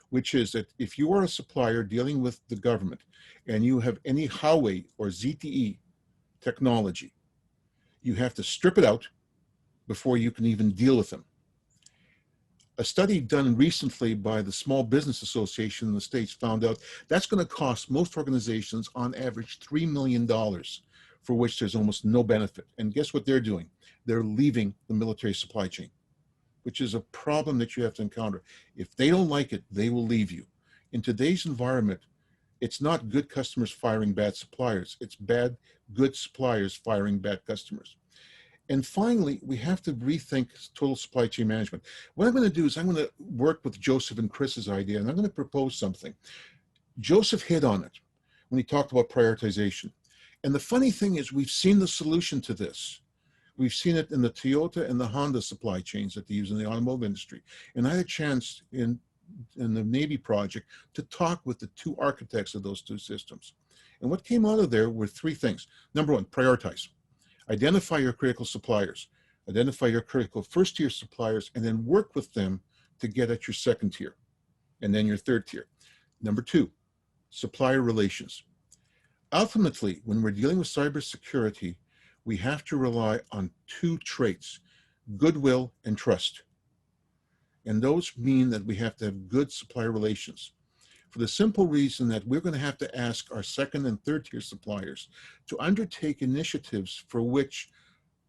which is that if you are a supplier dealing with the government and you have any Huawei or ZTE technology, you have to strip it out before you can even deal with them. A study done recently by the Small Business Association in the States found out that's going to cost most organizations on average $3 million, for which there's almost no benefit. And guess what they're doing? They're leaving the military supply chain, which is a problem that you have to encounter. If they don't like it, they will leave you. In today's environment, it's not good customers firing bad suppliers. It's good suppliers firing bad customers. And finally, we have to rethink total supply chain management. What I'm going to do is I'm going to work with Joseph and Chris's idea, and I'm going to propose something. Joseph hit on it when he talked about prioritization. And the funny thing is we've seen the solution to this. We've seen it in the Toyota and the Honda supply chains that they use in the automotive industry. And I had a chance in the Navy project to talk with the two architects of those two systems. And what came out of there were three things. Number one, prioritize. Identify your critical suppliers, identify your critical first tier suppliers, and then work with them to get at your second tier and then your third tier. Number two, supplier relations. Ultimately, when we're dealing with cybersecurity, we have to rely on two traits: goodwill and trust. And those mean that we have to have good supplier relations, for the simple reason that we're going to have to ask our second and third tier suppliers to undertake initiatives for which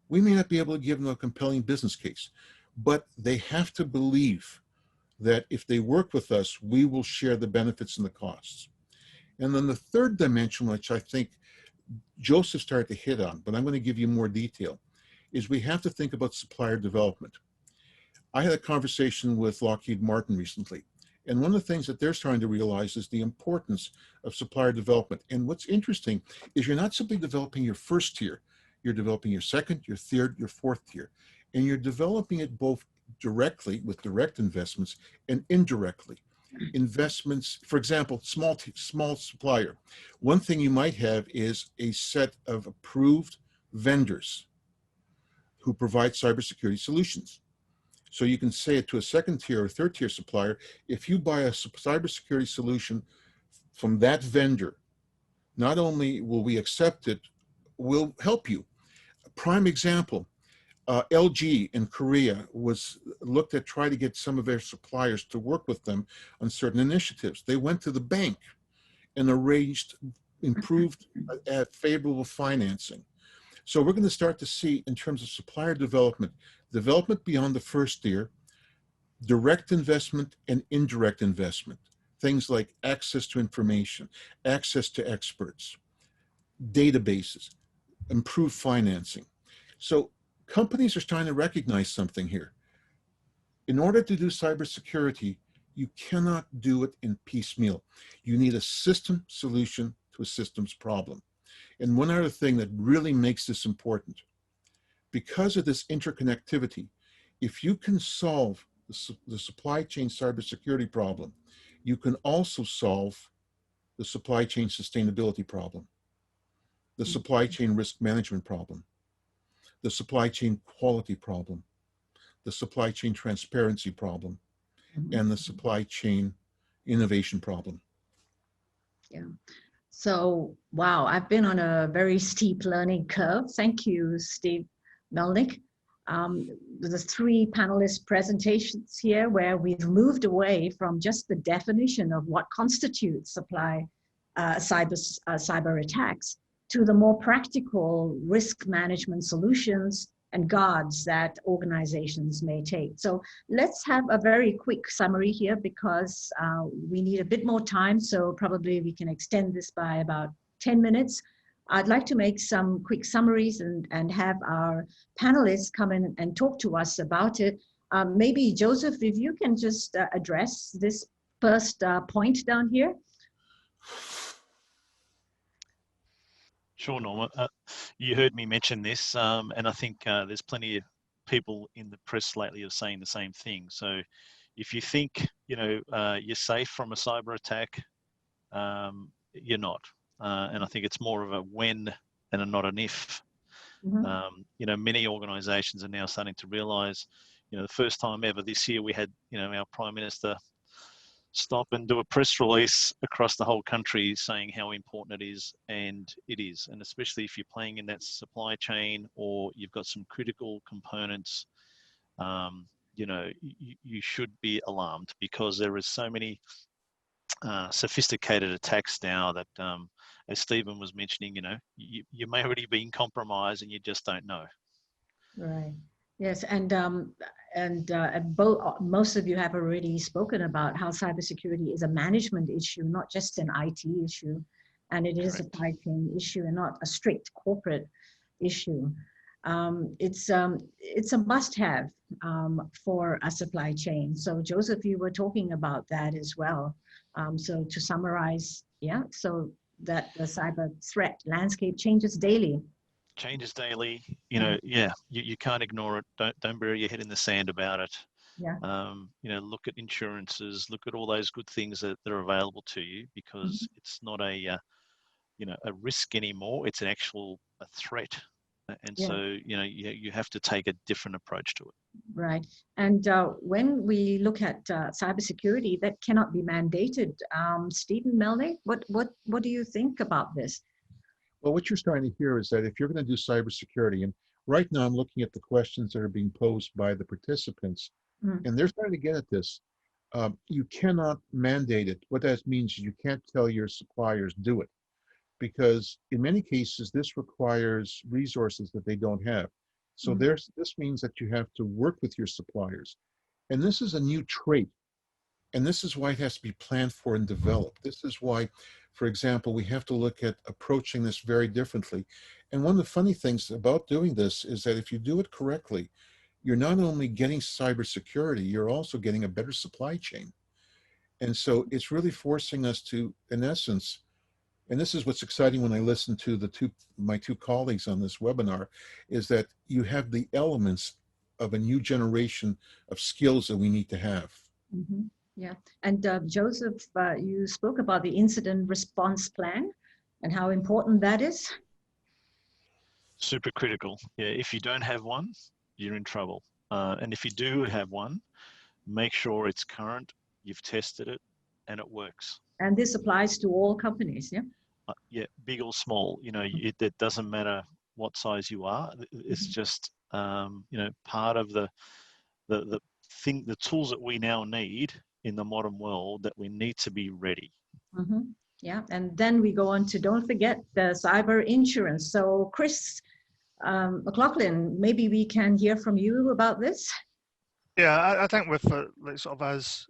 we may not be able to give them a compelling business case, but they have to believe that if they work with us, we will share the benefits and the costs. And then the third dimension, which I think Joseph started to hit on, but I'm going to give you more detail, is we have to think about supplier development. I had a conversation with Lockheed Martin recently. And one of the things that they're starting to realize is the importance of supplier development. And what's interesting is you're not simply developing your first tier, you're developing your second, your third, your fourth tier. And you're developing it both directly with direct investments and indirectly. Investments, for example, small supplier. One thing you might have is a set of approved vendors who provide cybersecurity solutions. So you can say it to a second tier or third tier supplier, if you buy a cybersecurity solution from that vendor, not only will we accept it, we'll help you. A prime example, LG in Korea was looked at trying to get some of their suppliers to work with them on certain initiatives. They went to the bank and arranged improved favorable financing. So we're going to start to see, in terms of supplier development beyond the first tier, direct investment and indirect investment, things like access to information, access to experts, databases, improved financing. So companies are starting to recognize something here. In order to do cybersecurity, you cannot do it in piecemeal. You need a system solution to a systems problem. And one other thing that really makes this important, because of this interconnectivity, if you can solve the supply chain cybersecurity problem, you can also solve the supply chain sustainability problem, the supply chain risk management problem, the supply chain quality problem, the supply chain transparency problem, and the supply chain innovation problem. Yeah. So, wow, I've been on a very steep learning curve. Thank you, Steve Melnyk. The three panelist presentations here where we've moved away from just the definition of what constitutes cyber attacks to the more practical risk management solutions and guards that organizations may take. So let's have a very quick summary here because we need a bit more time. So probably we can extend this by about 10 minutes. I'd like to make some quick summaries and have our panelists come in and talk to us about it. Maybe Joseph, if you can just address this first point down here. Sure, Norma. You heard me mention this, and I think there's plenty of people in the press lately are saying the same thing. So if you think, you're safe from a cyber attack, you're not. And I think it's more of a when and a not an if. Mm-hmm. Many organizations are now starting to realize, the first time ever this year we had, our Prime Minister stop and do a press release across the whole country saying how important it is, and it is. And especially if you're playing in that supply chain or you've got some critical components, you should be alarmed because there is so many sophisticated attacks now that, as Stephen was mentioning, you may already been compromised and you just don't know. Right. Yes, and most of you have already spoken about how cybersecurity is a management issue, not just an IT issue, and it is a supply chain issue and not a strict corporate issue. It's a must-have for a supply chain. So Joseph, you were talking about that as well. So to summarize, yeah, so that the cyber threat landscape changes daily. Changes daily, you can't ignore it. Don't bury your head in the sand about it. Yeah. Look at insurances, look at all those good things that are available to you, because it's not a risk anymore. It's a threat. And so, you have to take a different approach to it. Right. And when we look at cybersecurity, that cannot be mandated. Stephen Melnyk, what do you think about this? Well, what you're starting to hear is that if you're going to do cybersecurity, and right now I'm looking at the questions that are being posed by the participants, and they're starting to get at this. You cannot mandate it. What that means is you can't tell your suppliers do it, because in many cases this requires resources that they don't have. So this means that you have to work with your suppliers, and this is a new trait. And this is why it has to be planned for and developed. This is why, for example, we have to look at approaching this very differently. And one of the funny things about doing this is that if you do it correctly, you're not only getting cybersecurity, you're also getting a better supply chain. And so it's really forcing us to, in essence, and this is what's exciting when I listen to my two colleagues on this webinar, is that you have the elements of a new generation of skills that we need to have. Mm-hmm. Yeah, and Joseph, you spoke about the incident response plan and how important that is. Super critical. Yeah, if you don't have one, you're in trouble. And if you do have one, make sure it's current, you've tested it, and it works. And this applies to all companies, yeah? Yeah, big or small. It doesn't matter what size you are. It's just, part of the tools that we now need in the modern world, that we need to be ready. Yeah, and then we go on to, don't forget the cyber insurance. So Chris McLaughlin, maybe we can hear from you about this. Yeah, I think with as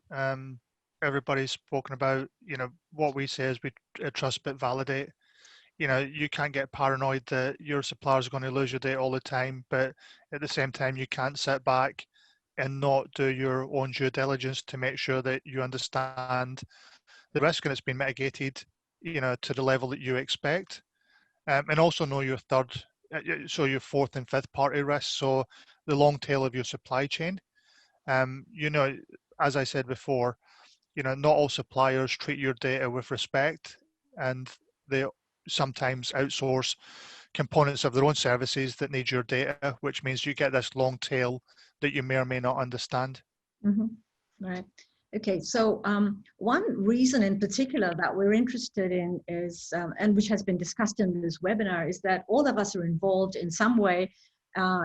everybody's spoken about, what we say is we trust but validate. You can't get paranoid that your suppliers are going to lose your data all the time, but at the same time, you can't sit back and not do your own due diligence to make sure that you understand the risk and it's been mitigated, to the level that you expect, and also know your your fourth and fifth party risks. So the long tail of your supply chain. As I said before, not all suppliers treat your data with respect, and they sometimes outsource components of their own services that need your data, which means you get this long tail that you may or may not understand. Right. Okay, so one reason in particular that we're interested in is, and which has been discussed in this webinar, is that all of us are involved in some way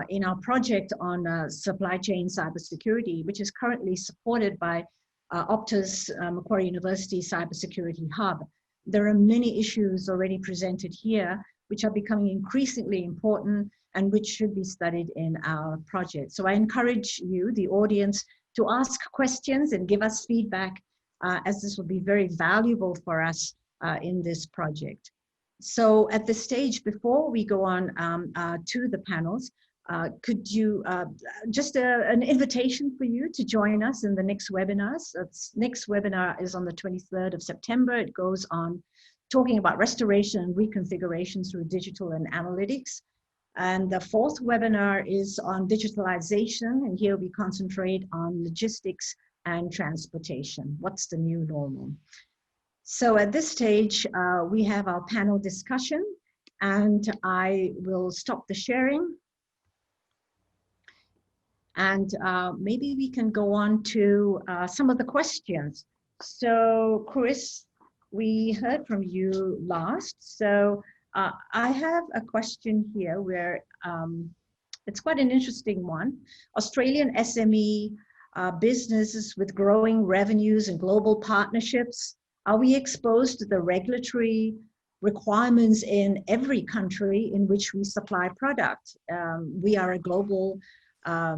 in our project on supply chain cybersecurity, which is currently supported by Opta's Macquarie University Cybersecurity Hub. There are many issues already presented here, which are becoming increasingly important and which should be studied in our project. So I encourage you, the audience, to ask questions and give us feedback, as this will be very valuable for us in this project. So at this stage, before we go on to the panels, could you, just an invitation for you to join us in the next webinars. Next webinar is on the 23rd of September. It goes on talking about restoration and reconfiguration through digital and analytics. And the fourth webinar is on digitalization, and here we concentrate on logistics and transportation. What's the new normal? So at this stage, we have our panel discussion, and I will stop the sharing. And maybe we can go on to some of the questions. So Chris, we heard from you last. So I have a question here where it's quite an interesting one. Australian SME businesses with growing revenues and global partnerships, are we exposed to the regulatory requirements in every country in which we supply product? We are a global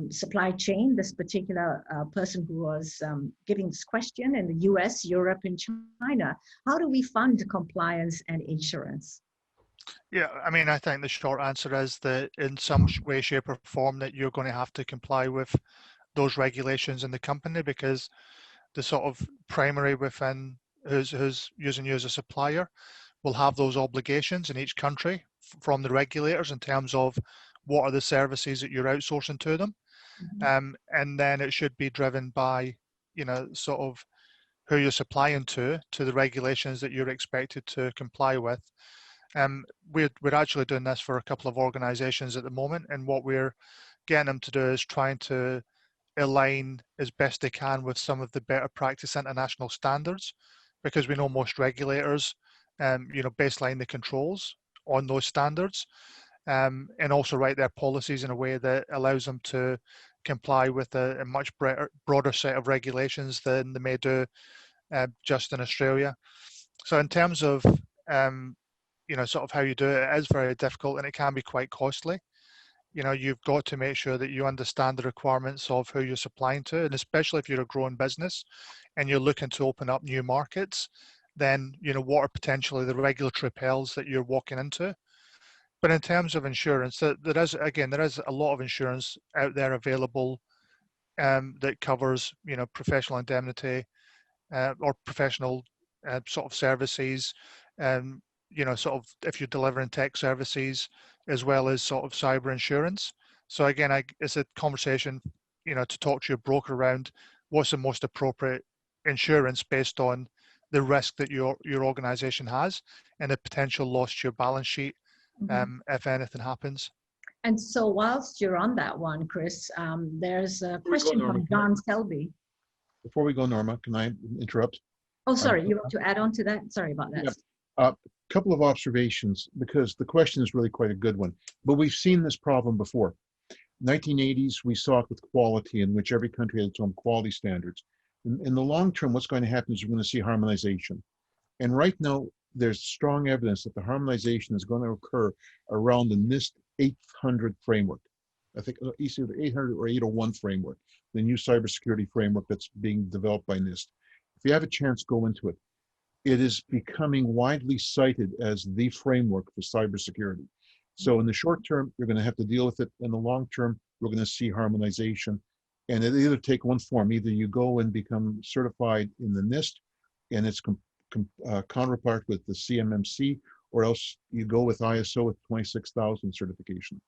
supply chain. This particular person who was giving this question in the US, Europe, and China. How do we fund compliance and insurance? Yeah, I mean, I think the short answer is that in some way, shape, or form that you're going to have to comply with those regulations in the company, because the sort of primary within who's using you as a supplier will have those obligations in each country from the regulators in terms of what are the services that you're outsourcing to them. And then it should be driven by, you know, sort of who you're supplying to the regulations that you're expected to comply with. We're actually doing this for a couple of organizations at the moment, and what we're getting them to do is trying to align as best they can with some of the better practice international standards, because we know most regulators, you know, baseline the controls on those standards, and also write their policies in a way that allows them to comply with a much broader set of regulations than they may do just in Australia. So in terms of you know, sort of how you do it, it is very difficult and it can be quite costly. You know, you've got to make sure that you understand the requirements of who you're supplying to, and especially if you're a growing business and you're looking to open up new markets, then, you know, what are potentially the regulatory perils that you're walking into. But in terms of insurance, there is a lot of insurance out there available that covers, you know, professional indemnity or professional sort of services, you know, sort of if you're delivering tech services, as well as sort of cyber insurance. So again, it's a conversation, you know, to talk to your broker around what's the most appropriate insurance based on the risk that your organization has and the potential loss to your balance sheet if anything happens. And so whilst you're on that one, Chris, there's a question from John Selby. Before we go, Norma, can I interrupt? Oh, sorry, you want to add on to that? Sorry about that. Yeah. Couple of observations, because the question is really quite a good one. But we've seen this problem before. 1980s, we saw it with quality, in which every country had its own quality standards. In the long term, what's going to happen is we're going to see harmonization. And right now, there's strong evidence that the harmonization is going to occur around the NIST 800 framework. I think it's either 800 or 801 framework, the new cybersecurity framework that's being developed by NIST. If you have a chance, go into it. It is becoming widely cited as the framework for cybersecurity. So in the short term, you're going to have to deal with it. In the long term, we're going to see harmonization. And it'll either take one form. Either you go and become certified in the NIST and its counterpart with the CMMC, or else you go with ISO with 26,000 certification.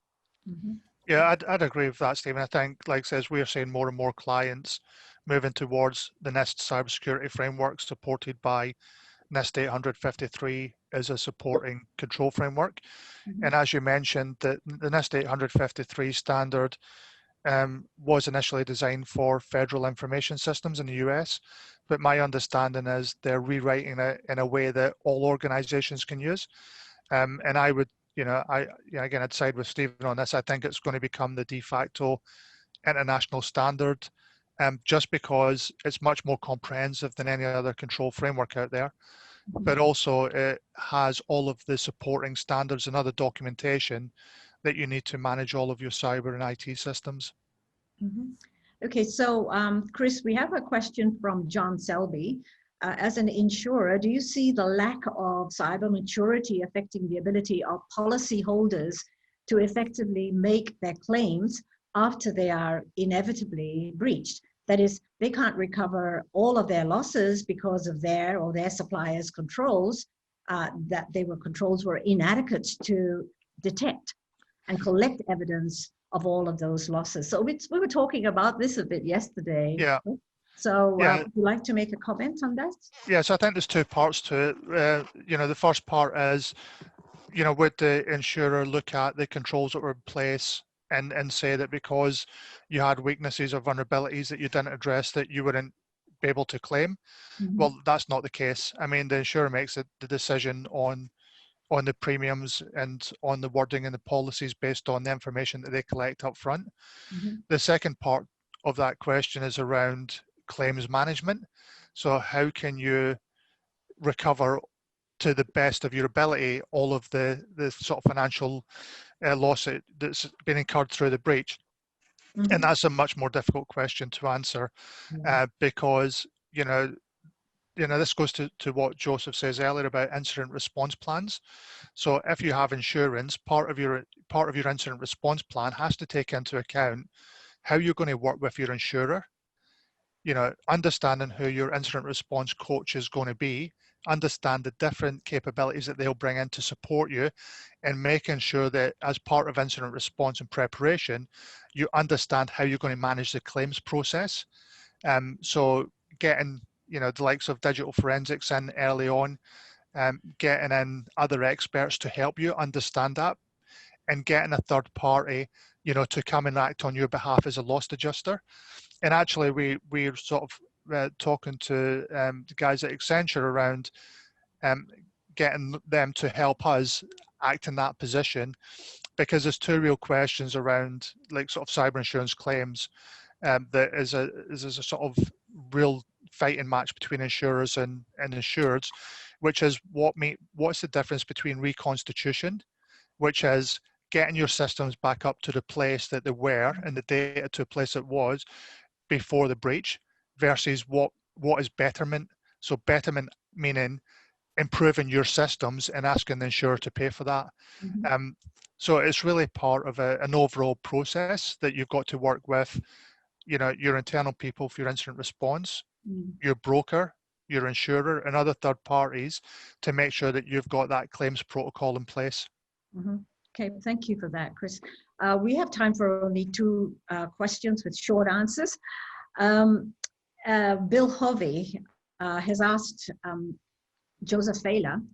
Yeah, I'd agree with that, Stephen. I think, like says, we're seeing more and more clients moving towards the NIST cybersecurity framework supported by NIST 853 is a supporting control framework. Mhm. And as you mentioned, the NIST 853 standard was initially designed for federal information systems in the US, but my understanding is they're rewriting it in a way that all organizations can use. And I would, again, I'd side with Stephen on this. I think it's going to become the de facto international standard, just because it's much more comprehensive than any other control framework out there. But also it has all of the supporting standards and other documentation that you need to manage all of your cyber and IT systems. Mhm. Okay, so Chris, we have a question from John Selby. As an insurer, do you see the lack of cyber maturity affecting the ability of policyholders to effectively make their claims after they are inevitably breached? That is, they can't recover all of their losses because of their or their suppliers' controls, controls were inadequate to detect and collect evidence of all of those losses. So we were talking about this a bit yesterday. Yeah. So Yeah. would you like to make a comment on that? Yeah, so I think there's two parts to it. The first part is, would the insurer look at the controls that were in place and say that because you had weaknesses or vulnerabilities that you didn't address that you wouldn't be able to claim? Mhm. Well, that's not the case. I mean, the insurer makes the decision on the premiums and on the wording and the policies based on the information that they collect up front. Mhm. The second part of that question is around claims management. So how can you recover to the best of your ability all of the sort of financial loss that's been incurred through the breach? Mhm. And that's a much more difficult question to answer, because this goes to what Joseph says earlier about incident response plans. So if you have insurance, part of your incident response plan has to take into account how you're going to work with your insurer. Understanding who your incident response coach is going to be, understand the different capabilities that they'll bring in to support you, and making sure that as part of incident response and preparation, you understand how you're going to manage the claims process. So getting, the likes of digital forensics in early on, getting in other experts to help you understand that, and getting a third party, to come and act on your behalf as a loss adjuster. And actually, we're sort of talking to the guys at Accenture around getting them to help us act in that position, because there's two real questions around like sort of cyber insurance claims. That is a sort of real fighting match between insurers and insureds, which is what's the difference between reconstitution, which is getting your systems back up to the place that they were and the data to a place it was before the breach, versus what is betterment. So betterment meaning improving your systems and asking the insurer to pay for that. Mhm. So it's really part of an overall process that you've got to work with, your internal people for your incident response, Mm. your broker, your insurer, and other third parties to make sure that you've got that claims protocol in place. Mhm. Okay, thank you for that, Chris. We have time for only two questions with short answers. Bill Hovey has asked Joseph Failla,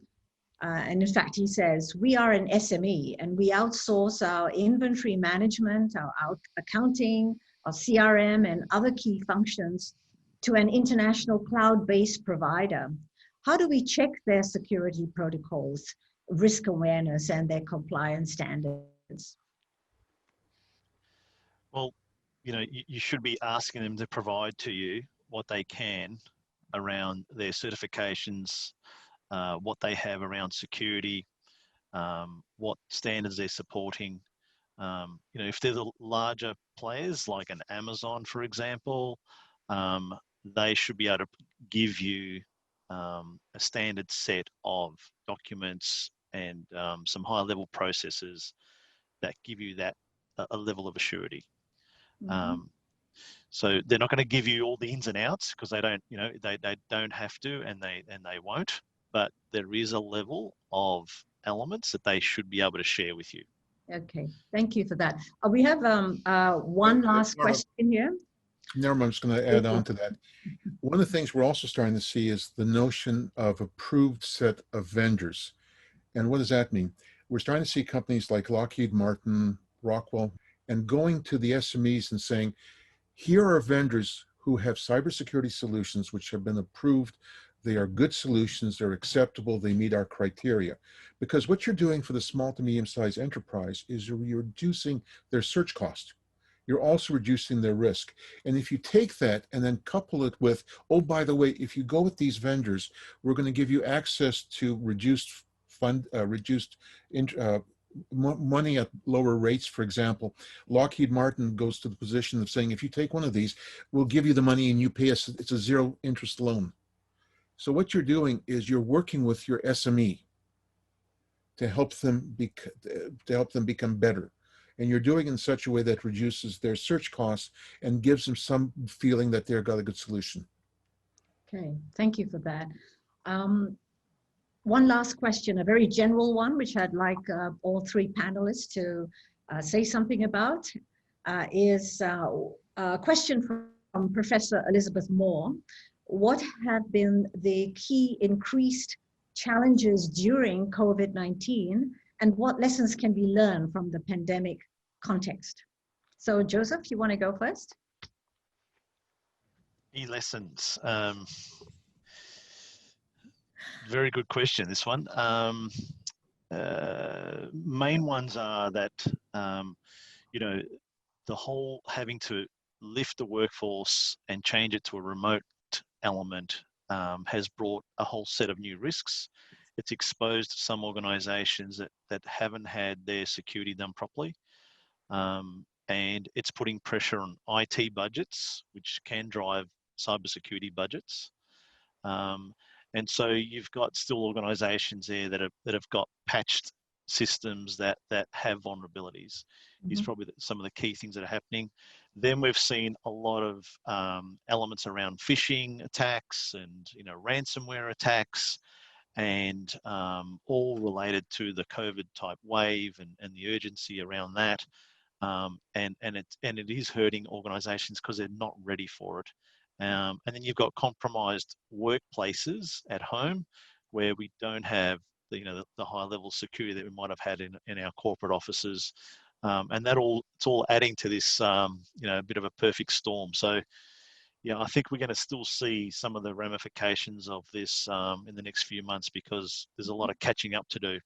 and in fact, he says, we are an SME and we outsource our inventory management, our accounting, our CRM, and other key functions to an international cloud-based provider. How do we check their security protocols, risk awareness, and their compliance standards? Well, you should be asking them to provide to you what they can around their certifications, what they have around security, what standards they're supporting. If they're the larger players like an Amazon, for example, they should be able to give you a standard set of documents and some high-level processes that give you that a level of assurity. Mhm. So they're not going to give you all the ins and outs because they don't, they don't have to, and they won't. But there is a level of elements that they should be able to share with you. Okay, thank you for that. We have one last question here. Norma, I'm just going to add on to that. One of the things we're also starting to see is the notion of approved set of vendors. And what does that mean? We're starting to see companies like Lockheed Martin, Rockwell, and going to the SMEs and saying, here are vendors who have cybersecurity solutions which have been approved. They are good solutions, they're acceptable, they meet our criteria. Because what you're doing for the small to medium-sized enterprise is you're reducing their search cost. You're also reducing their risk. And if you take that and then couple it with, oh, by the way, if you go with these vendors, we're going to give you access to reduced money at lower rates. For example, Lockheed Martin goes to the position of saying, if you take one of these, we'll give you the money and you pay us, it's a zero interest loan. So what you're doing is you're working with your SME to help them become better. And you're doing it in such a way that reduces their search costs and gives them some feeling that they've got a good solution. Okay, thank you for that. One last question, a very general one, which I'd like all three panelists to say something about, is a question from Professor Elizabeth Moore. What have been the key increased challenges during COVID-19, and what lessons can be learned from the pandemic context? So Joseph, you want to go first? Key lessons. Very good question, this one. Main ones are that, you know, the whole having to lift the workforce and change it to a remote element has brought a whole set of new risks. It's exposed some organizations that haven't had their security done properly. And it's putting pressure on IT budgets, which can drive cybersecurity budgets. And so you've got still organizations there that have got patched systems that have vulnerabilities. Is probably some of the key things that are happening. Then we've seen a lot of elements around phishing attacks and, you know, ransomware attacks, and all related to the COVID type wave and the urgency around that. And it is hurting organizations because they're not ready for it. And then you've got compromised workplaces at home where we don't have the high level security that we might have had in our corporate offices. And it's all adding to this, a bit of a perfect storm. So, yeah, I think we're going to still see some of the ramifications of this in the next few months because there's a lot of catching up to do.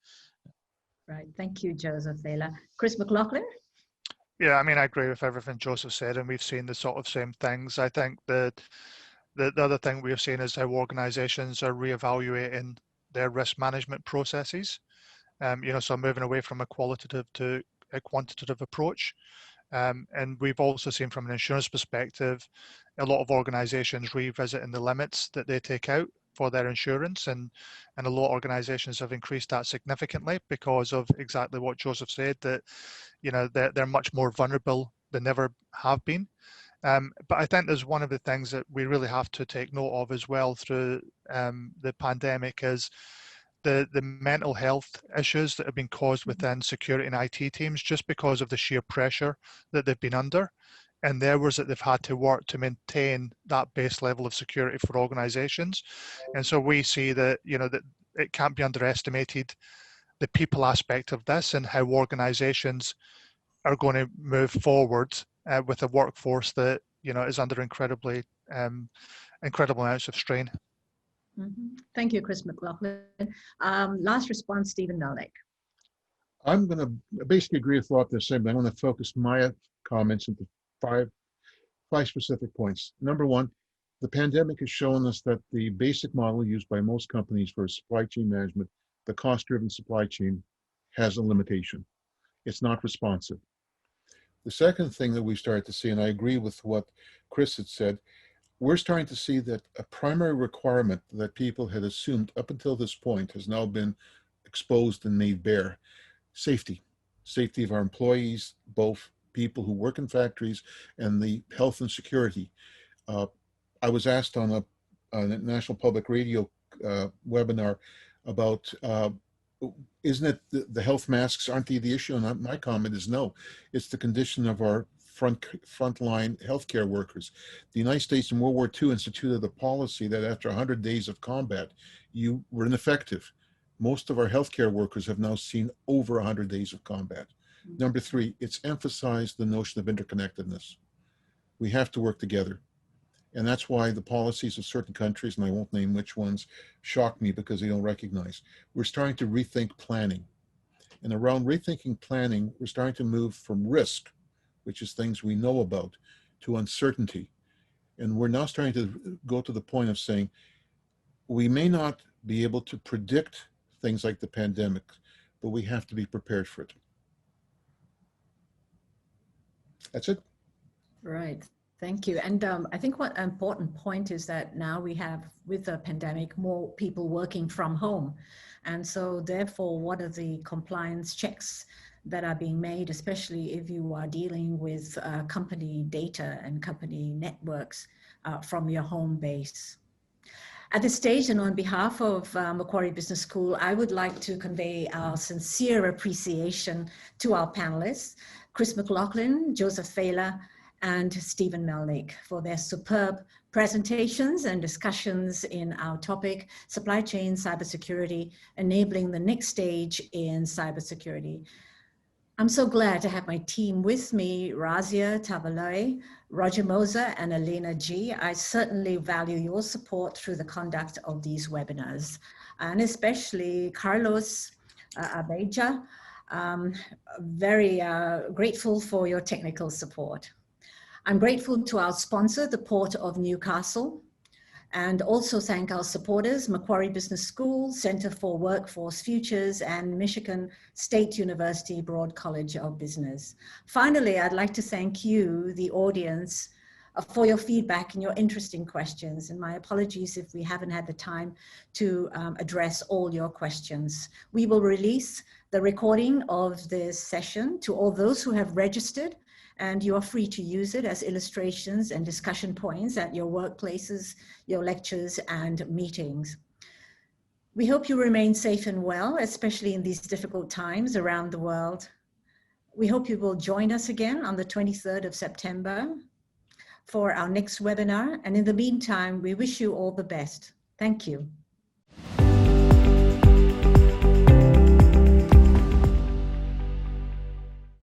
Right. Thank you, Joseph. Failla. Chris McLaughlin? Yeah, I mean, I agree with everything Joseph said, and we've seen the sort of same things. I think the other thing we've seen is how organizations are reevaluating their risk management processes. So moving away from a qualitative to a quantitative approach. And we've also seen from an insurance perspective, a lot of organizations revisiting the limits that they take out for their insurance, and a lot of organizations have increased that significantly because of exactly what Joseph said, that they're much more vulnerable than ever have been. But I think there's one of the things that we really have to take note of as well through the pandemic is the mental health issues that have been caused within security and IT teams just because of the sheer pressure that they've been under, and the hours that they've had to work to maintain that base level of security for organizations. And so we see that, that it can't be underestimated, the people aspect of this and how organizations are going to move forward with a workforce that, is under incredible amounts of strain. Thank you, Chris McLaughlin. Last response, Stephen Melnyk. I'm going to basically agree with what they're saying, but I'm going to focus my comments into five specific points. Number one, the pandemic has shown us that the basic model used by most companies for supply chain management, the cost-driven supply chain, has a limitation. It's not responsive. The second thing that we started to see, and I agree with what Chris had said, we're starting to see that a primary requirement that people had assumed up until this point has now been exposed and made bare. Safety of our employees, both people who work in factories and the health and security. I was asked on a National Public Radio webinar about, isn't it the health masks, aren't they the issue? And my comment is no, it's the condition of our frontline healthcare workers. The United States in World War II instituted a policy that after 100 days of combat, you were ineffective. Most of our healthcare workers have now seen over 100 days of combat. Number three, it's emphasized the notion of interconnectedness. We have to work together. And that's why the policies of certain countries, and I won't name which ones, shock me because they don't recognize. We're starting to rethink planning. And around rethinking planning, we're starting to move from risk, which is things we know about, to uncertainty. And we're now starting to go to the point of saying, we may not be able to predict things like the pandemic, but we have to be prepared for it. That's it. Right. Thank you. And I think what an important point is that now we have, with the pandemic, more people working from home. And so therefore, what are the compliance checks that are being made, especially if you are dealing with company data and company networks from your home base? At this stage, and on behalf of Macquarie Business School, I would like to convey our sincere appreciation to our panelists, Chris McLaughlin, Joseph Failla, and Stephen Melnyk, for their superb presentations and discussions in our topic, supply chain cybersecurity, enabling the next stage in cybersecurity. I'm so glad to have my team with me, Razia Tavaloy, Roger Moser, and Elena G. I certainly value your support through the conduct of these webinars, and especially Carlos Abeja. Very grateful for your technical support. I'm grateful to our sponsor, the Port of Newcastle, and also thank our supporters, Macquarie Business School, Center for Workforce Futures, and Michigan State University Broad College of Business. Finally, I'd like to thank you, the audience, for your feedback and your interesting questions. And my apologies if we haven't had the time to address all your questions. We will release the recording of this session to all those who have registered, and you are free to use it as illustrations and discussion points at your workplaces, your lectures, and meetings. We hope you remain safe and well, especially in these difficult times around the world. We hope you will join us again on the 23rd of September for our next webinar. And in the meantime, we wish you all the best. Thank you.